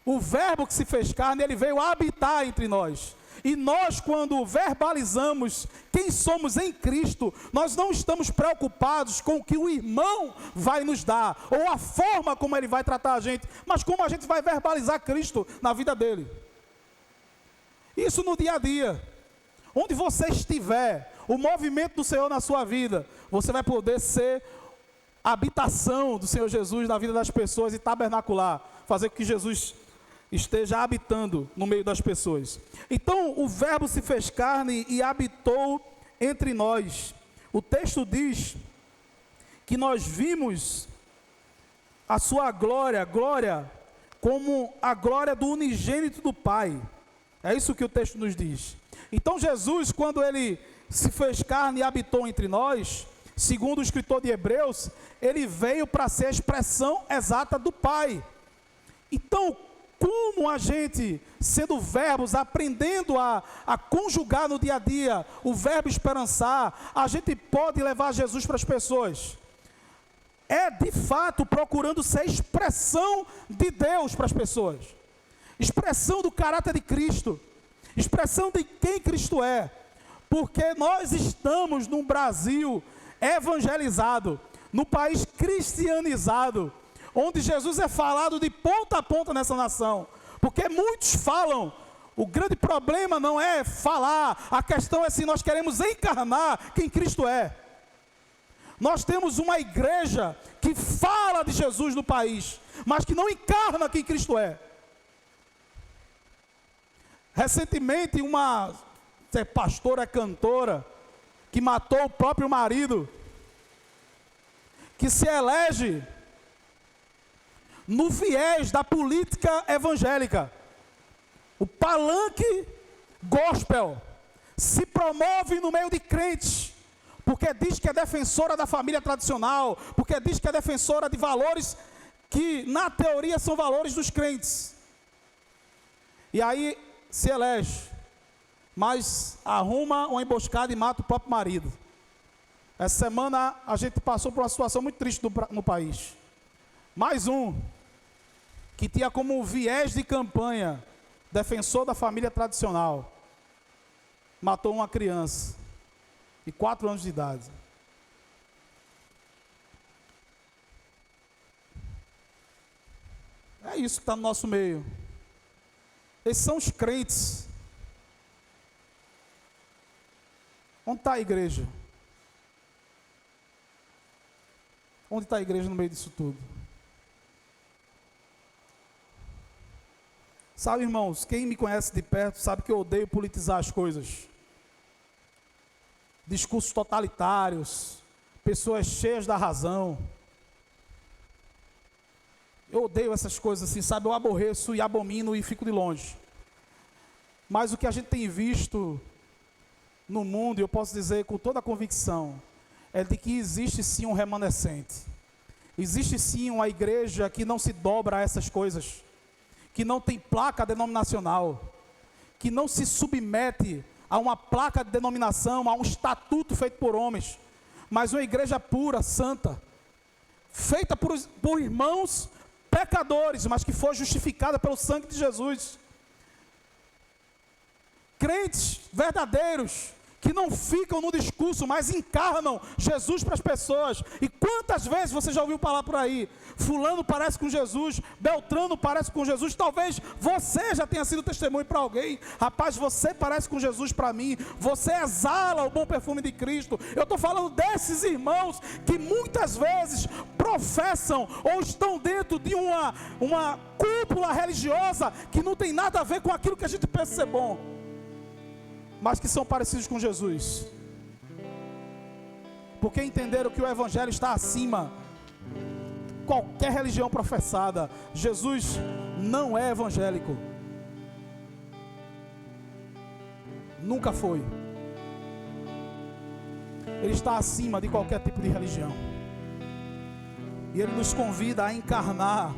o verbo que se fez carne, ele veio habitar entre nós. E nós, quando verbalizamos quem somos em Cristo, nós não estamos preocupados com o que o irmão vai nos dar, ou a forma como ele vai tratar a gente, mas como a gente vai verbalizar Cristo na vida dele. Isso no dia a dia. Onde você estiver, o movimento do Senhor na sua vida, você vai poder ser a habitação do Senhor Jesus na vida das pessoas e tabernacular, fazer com que Jesus esteja habitando no meio das pessoas. Então, o verbo se fez carne e habitou entre nós. O texto diz que nós vimos a sua glória como a glória do unigênito do Pai. É isso que o texto nos diz. Então Jesus, quando ele se fez carne e habitou entre nós, segundo o escritor de Hebreus, ele veio para ser a expressão exata do Pai. Então, como a gente, sendo verbos, aprendendo a conjugar no dia a dia o verbo esperançar, a gente pode levar Jesus para as pessoas? É de fato procurando ser expressão de Deus para as pessoas, expressão do caráter de Cristo, expressão de quem Cristo é, porque nós estamos num Brasil evangelizado, no país cristianizado, onde Jesus é falado de ponta a ponta nessa nação, porque muitos falam, o grande problema não é falar, a questão é se nós queremos encarnar quem Cristo é. Nós temos uma igreja que fala de Jesus no país, mas que não encarna quem Cristo é. Recentemente, uma pastora, cantora, que matou o próprio marido, que se elege no viés da política evangélica, o palanque gospel, se promove no meio de crentes, porque diz que é defensora da família tradicional, porque diz que é defensora de valores que na teoria são valores dos crentes, e aí se elege, mas arruma uma emboscada e mata o próprio marido. Essa semana a gente passou por uma situação muito triste no país. Mais um, que tinha como viés de campanha, defensor da família tradicional, matou uma criança, de 4 anos de idade. É isso que está no nosso meio. Esses são os crentes. Onde está a igreja? Onde está a igreja no meio disso tudo? Sabe, irmãos, quem me conhece de perto sabe que eu odeio politizar as coisas. Discursos totalitários, pessoas cheias da razão. Eu odeio essas coisas assim, sabe? Eu aborreço e abomino e fico de longe. Mas o que a gente tem visto no mundo, e eu posso dizer com toda a convicção, é de que existe sim um remanescente. Existe sim uma igreja que não se dobra a essas coisas, que não tem placa denominacional, que não se submete a uma placa de denominação, a um estatuto feito por homens, mas uma igreja pura, santa, feita por irmãos pecadores, mas que foi justificada pelo sangue de Jesus. Crentes verdadeiros, que não ficam no discurso, mas encarnam Jesus para as pessoas. E quantas vezes você já ouviu falar por aí, fulano parece com Jesus, Beltrano parece com Jesus. Talvez você já tenha sido testemunho para alguém. Rapaz, você parece com Jesus para mim, você exala o bom perfume de Cristo. Eu estou falando desses irmãos que muitas vezes professam ou estão dentro de uma cúpula religiosa que não tem nada a ver com aquilo que a gente pensa ser bom, mas que são parecidos com Jesus, porque entenderam que o Evangelho está acima de qualquer religião professada. Jesus não é evangélico, nunca foi. Ele está acima de qualquer tipo de religião, e Ele nos convida a encarnar.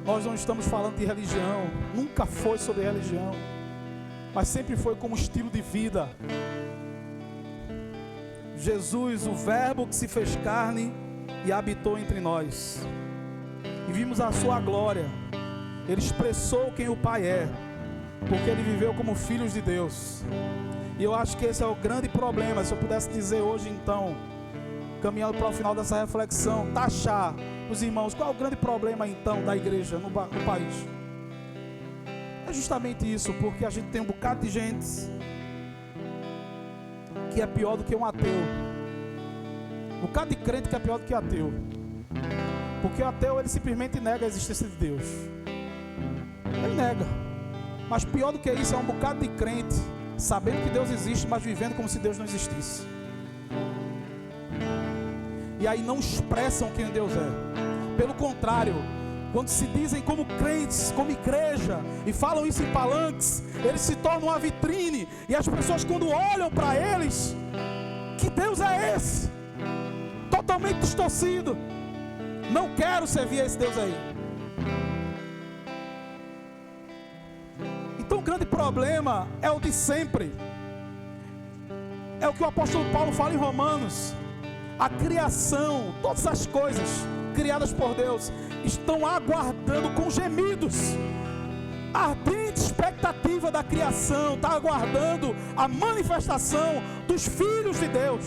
Nós não estamos falando de religião, nunca foi sobre religião, mas sempre foi como estilo de vida. Jesus, o verbo que se fez carne e habitou entre nós, e vimos a sua glória. Ele expressou quem o Pai é, porque Ele viveu como filhos de Deus. E eu acho que esse é o grande problema. Se eu pudesse dizer hoje, então, caminhando para o final dessa reflexão, taxar os irmãos, qual é o grande problema então da igreja no país? É justamente isso, porque a gente tem um bocado de gente que é pior do que um ateu, um bocado de crente que é pior do que ateu, porque o ateu, ele simplesmente nega a existência de Deus, ele nega. Mas pior do que isso é um bocado de crente sabendo que Deus existe, mas vivendo como se Deus não existisse, e aí não expressam quem Deus é. Pelo contrário, quando se dizem como crentes, como igreja, e falam isso em palanques, eles se tornam uma vitrine. E as pessoas, quando olham para eles, que Deus é esse? Totalmente distorcido. Não quero servir a esse Deus aí. Então o grande problema é o de sempre. É o que o apóstolo Paulo fala em Romanos. A criação, todas as coisas criadas por Deus estão aguardando com gemidos, a ardente expectativa da criação, está aguardando a manifestação dos filhos de Deus.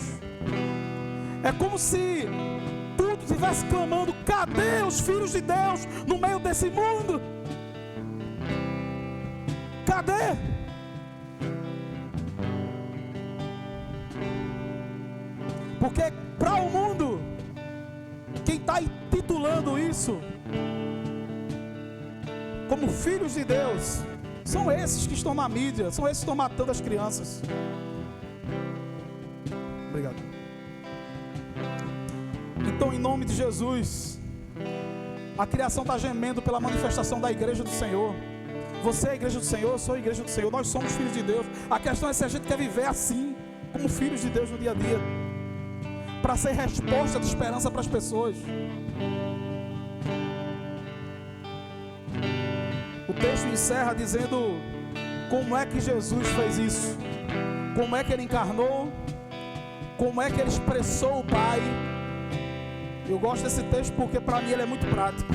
É como se tudo estivesse clamando: cadê os filhos de Deus no meio desse mundo? Cadê? Porque para o mundo, quem está intitulando isso como filhos de Deus são esses que estão na mídia, são esses que estão matando as crianças. Obrigado. Então, em nome de Jesus, a criação está gemendo pela manifestação da igreja do Senhor. Você é a igreja do Senhor, eu sou a igreja do Senhor, nós somos filhos de Deus. A questão é se a gente quer viver assim, como filhos de Deus no dia a dia, para ser resposta de esperança para as pessoas. O texto encerra dizendo como é que Jesus fez isso, como é que Ele encarnou, como é que Ele expressou o Pai. Eu gosto desse texto porque para mim ele é muito prático.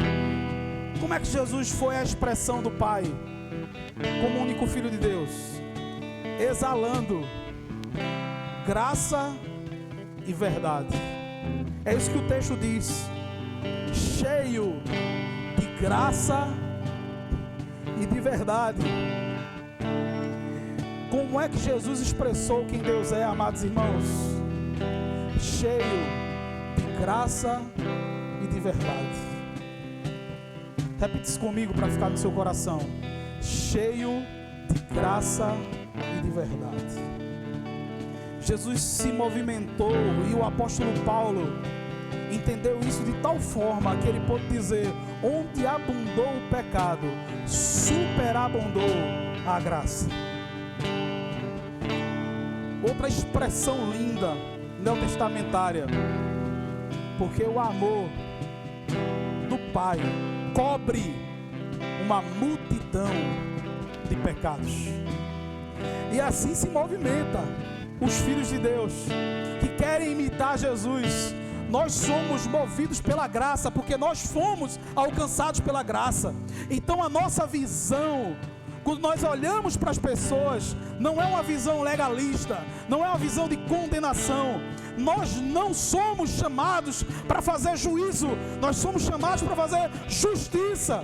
Como é que Jesus foi a expressão do Pai como único Filho de Deus? Exalando graça e verdade. É isso que o texto diz: cheio de graça e de verdade. Como é que Jesus expressou quem Deus é, amados irmãos? Cheio de graça e de verdade. Repita isso comigo para ficar no seu coração: cheio de graça e de verdade. Jesus se movimentou e o apóstolo Paulo entendeu isso de tal forma que ele pôde dizer: onde abundou o pecado, superabundou a graça. Outra expressão linda neotestamentária, porque o amor do Pai cobre uma multidão de pecados. E assim se movimenta os filhos de Deus que querem imitar Jesus. Nós somos movidos pela graça, porque nós fomos alcançados pela graça. Então a nossa visão, quando nós olhamos para as pessoas, não é uma visão legalista, não é uma visão de condenação. Nós não somos chamados para fazer juízo, nós somos chamados para fazer justiça.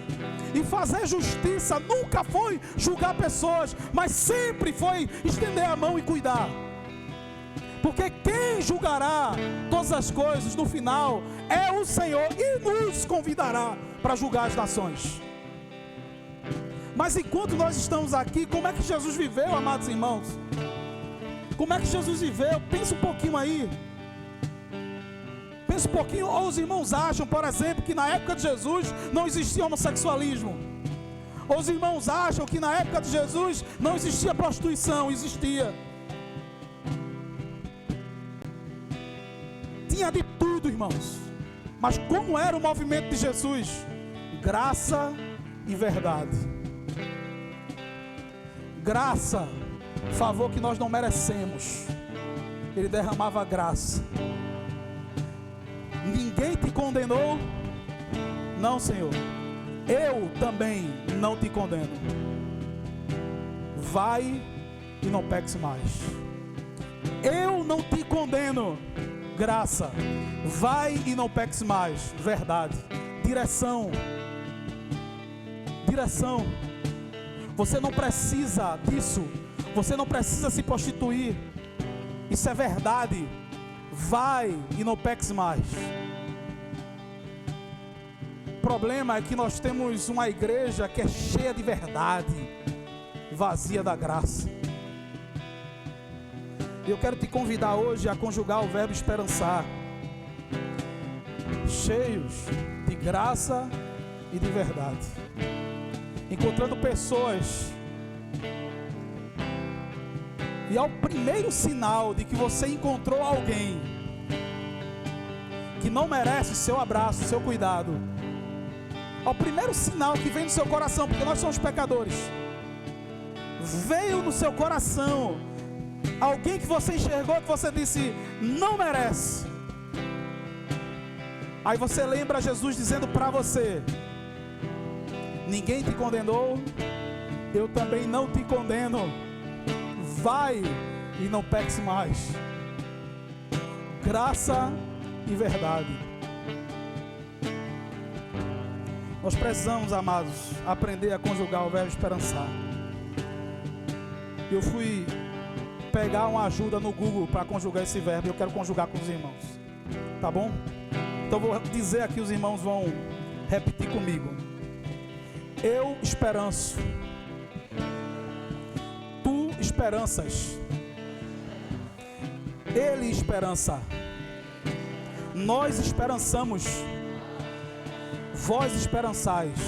E fazer justiça nunca foi julgar pessoas, mas sempre foi estender a mão e cuidar. Porque quem julgará todas as coisas no final é o Senhor, e nos convidará para julgar as nações. Mas enquanto nós estamos aqui, como é que Jesus viveu, amados irmãos? Como é que Jesus viveu? Pensa um pouquinho aí. Pensa um pouquinho. Ou os irmãos acham, por exemplo, que na época de Jesus não existia homossexualismo? Ou os irmãos acham que na época de Jesus não existia prostituição? Existia. Tinha de tudo, irmãos. Mas como era o movimento de Jesus? Graça e verdade. Graça, favor que nós não merecemos. Ele derramava graça. Ninguém te condenou? Não, Senhor. Eu também não te condeno. Vai e não peques mais. Eu não te condeno. Graça. Vai e não peques mais. Verdade. Direção. Direção. Você não precisa disso. Você não precisa se prostituir. Isso é verdade. Vai e não peques mais. O problema é que nós temos uma igreja que é cheia de verdade, vazia da graça. E eu quero te convidar hoje a conjugar o verbo esperançar. Cheios de graça e de verdade. Encontrando pessoas. E é o primeiro sinal de que você encontrou alguém que não merece seu abraço, seu cuidado. É o primeiro sinal que vem no seu coração, porque nós somos pecadores. Veio no seu coração alguém que você enxergou, que você disse, não merece. Aí você lembra Jesus dizendo para você, ninguém te condenou, eu também não te condeno. Vai e não peques mais. Graça e verdade. Nós precisamos, amados, aprender a conjugar o verbo esperançar. Eu fui pegar uma ajuda no Google para conjugar esse verbo. Eu quero conjugar com os irmãos. Tá bom? Então vou dizer aqui, os irmãos vão repetir comigo. Eu esperanço. Tu esperanças. Ele esperança. Nós esperançamos. Vós esperançais.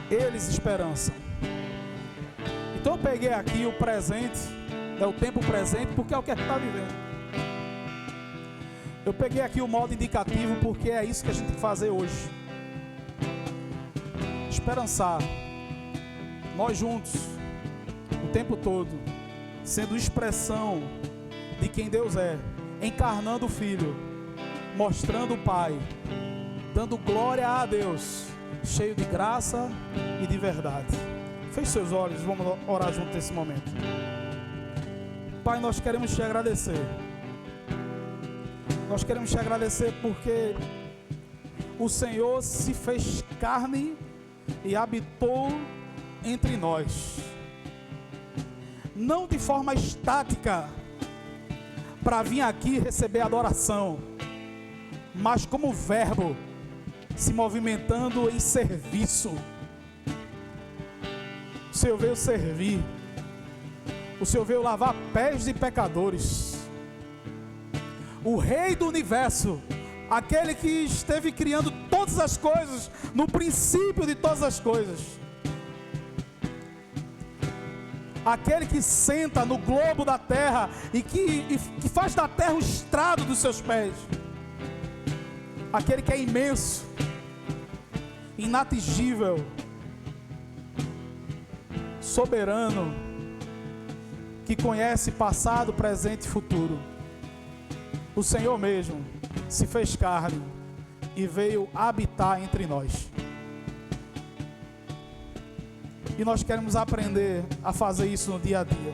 Eles esperançam. Então eu peguei aqui o presente, é o tempo presente, porque é o que a gente está vivendo. Eu peguei aqui o modo indicativo, porque é isso que a gente tem que fazer hoje. Esperançar. Nós juntos, o tempo todo, sendo expressão de quem Deus é, encarnando o Filho, mostrando o Pai, dando glória a Deus, cheio de graça e de verdade. Feche seus olhos, vamos orar junto nesse momento. Pai, nós queremos te agradecer. Nós queremos te agradecer porque o Senhor se fez carne e habitou entre nós. Não de forma estática, para vir aqui receber adoração, mas como verbo, se movimentando em serviço. O Senhor veio servir. O Senhor veio lavar pés de pecadores. O Rei do Universo, aquele que esteve criando todas as coisas, no princípio de todas as coisas. Aquele que senta no globo da terra e que faz da terra o estrado dos seus pés. Aquele que é imenso, inatingível. soberano, que conhece passado, presente e futuro. O Senhor mesmo se fez carne e veio habitar entre nós. E nós queremos aprender a fazer isso no dia a dia.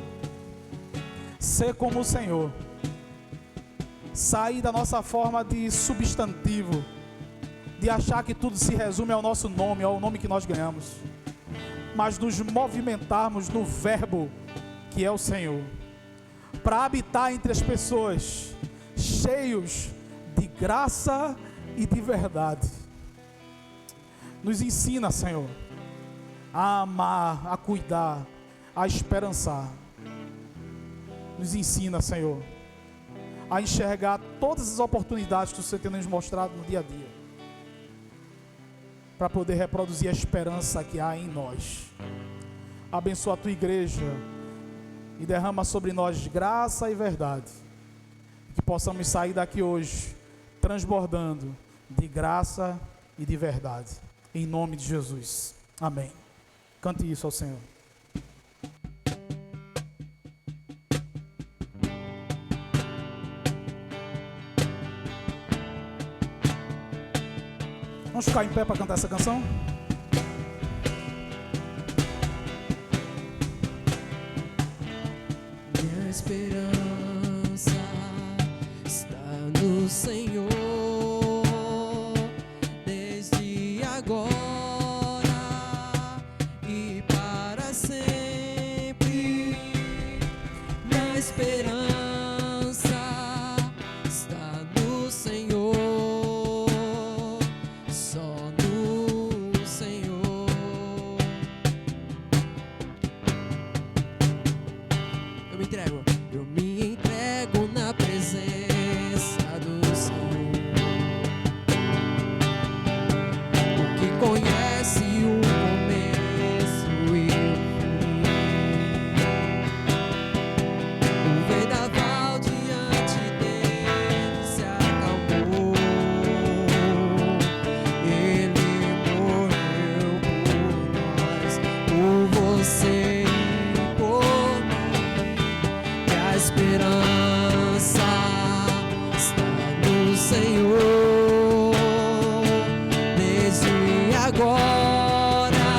Ser como o Senhor. Sair da nossa forma de substantivo, de achar que tudo se resume ao nosso nome, ao nome que nós ganhamos, mas nos movimentarmos no verbo que é o Senhor, para habitar entre as pessoas, cheios de graça e de verdade. Nos ensina, Senhor, a amar, a cuidar, a esperançar. Nos ensina, Senhor, a enxergar todas as oportunidades que o Senhor tem nos mostrado no dia a dia, para poder reproduzir a esperança que há em nós. Abençoa a tua igreja e derrama sobre nós graça e verdade, que possamos sair daqui hoje transbordando de graça e de verdade, em nome de Jesus, amém. Cante isso ao Senhor. Vamos ficar em pé para cantar essa canção? Minha esperança está no Senhor, desde agora e para sempre. Minha esperança está no Senhor, só no Senhor. Eu me entrego na presença do Senhor, o que conhece o começo e o fim. O vendaval diante dele se acalmou, ele morreu por nós, por você e por mim. E a esperança está no Senhor, desde agora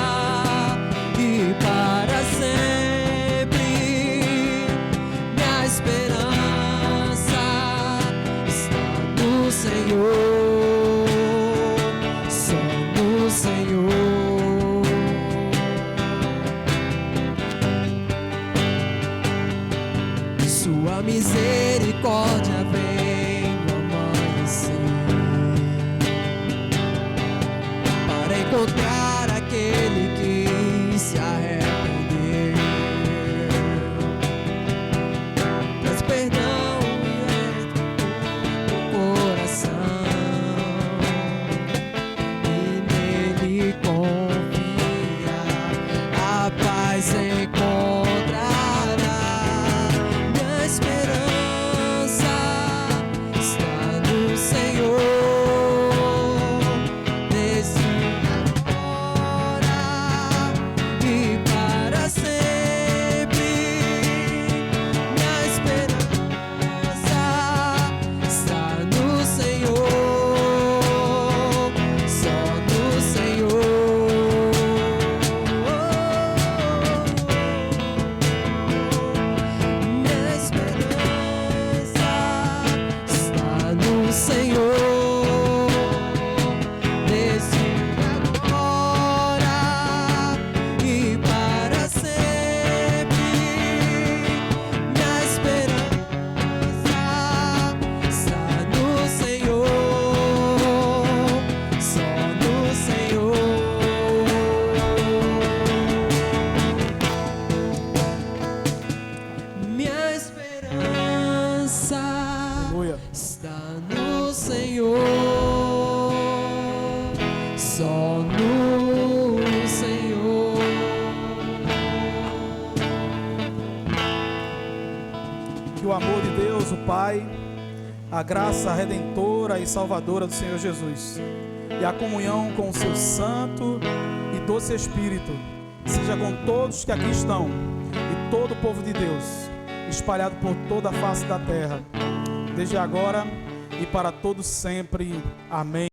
e para sempre. Minha esperança está no Senhor, só no Senhor. Sua misericórdia vem no amanhecer, para encontrar aquele que se arrependeu. Traz perdão e no coração, e nele confia, a paz encontrará. Minha esperança está no Senhor, desde agora e para sempre. Minha esperança está no Senhor, só no Senhor. Minha esperança está no Senhor, desde agora e para sempre. Minha esperança está no Senhor, só no Senhor. Minha esperança Aleluia. está no Senhor, só no Senhor. Que o amor de Deus, o Pai, a graça redentora e salvadora do Senhor Jesus e a comunhão com o seu Santo e doce Espírito seja com todos que aqui estão e todo o povo de Deus, espalhado por toda a face da terra, desde agora e para todos sempre. Amém.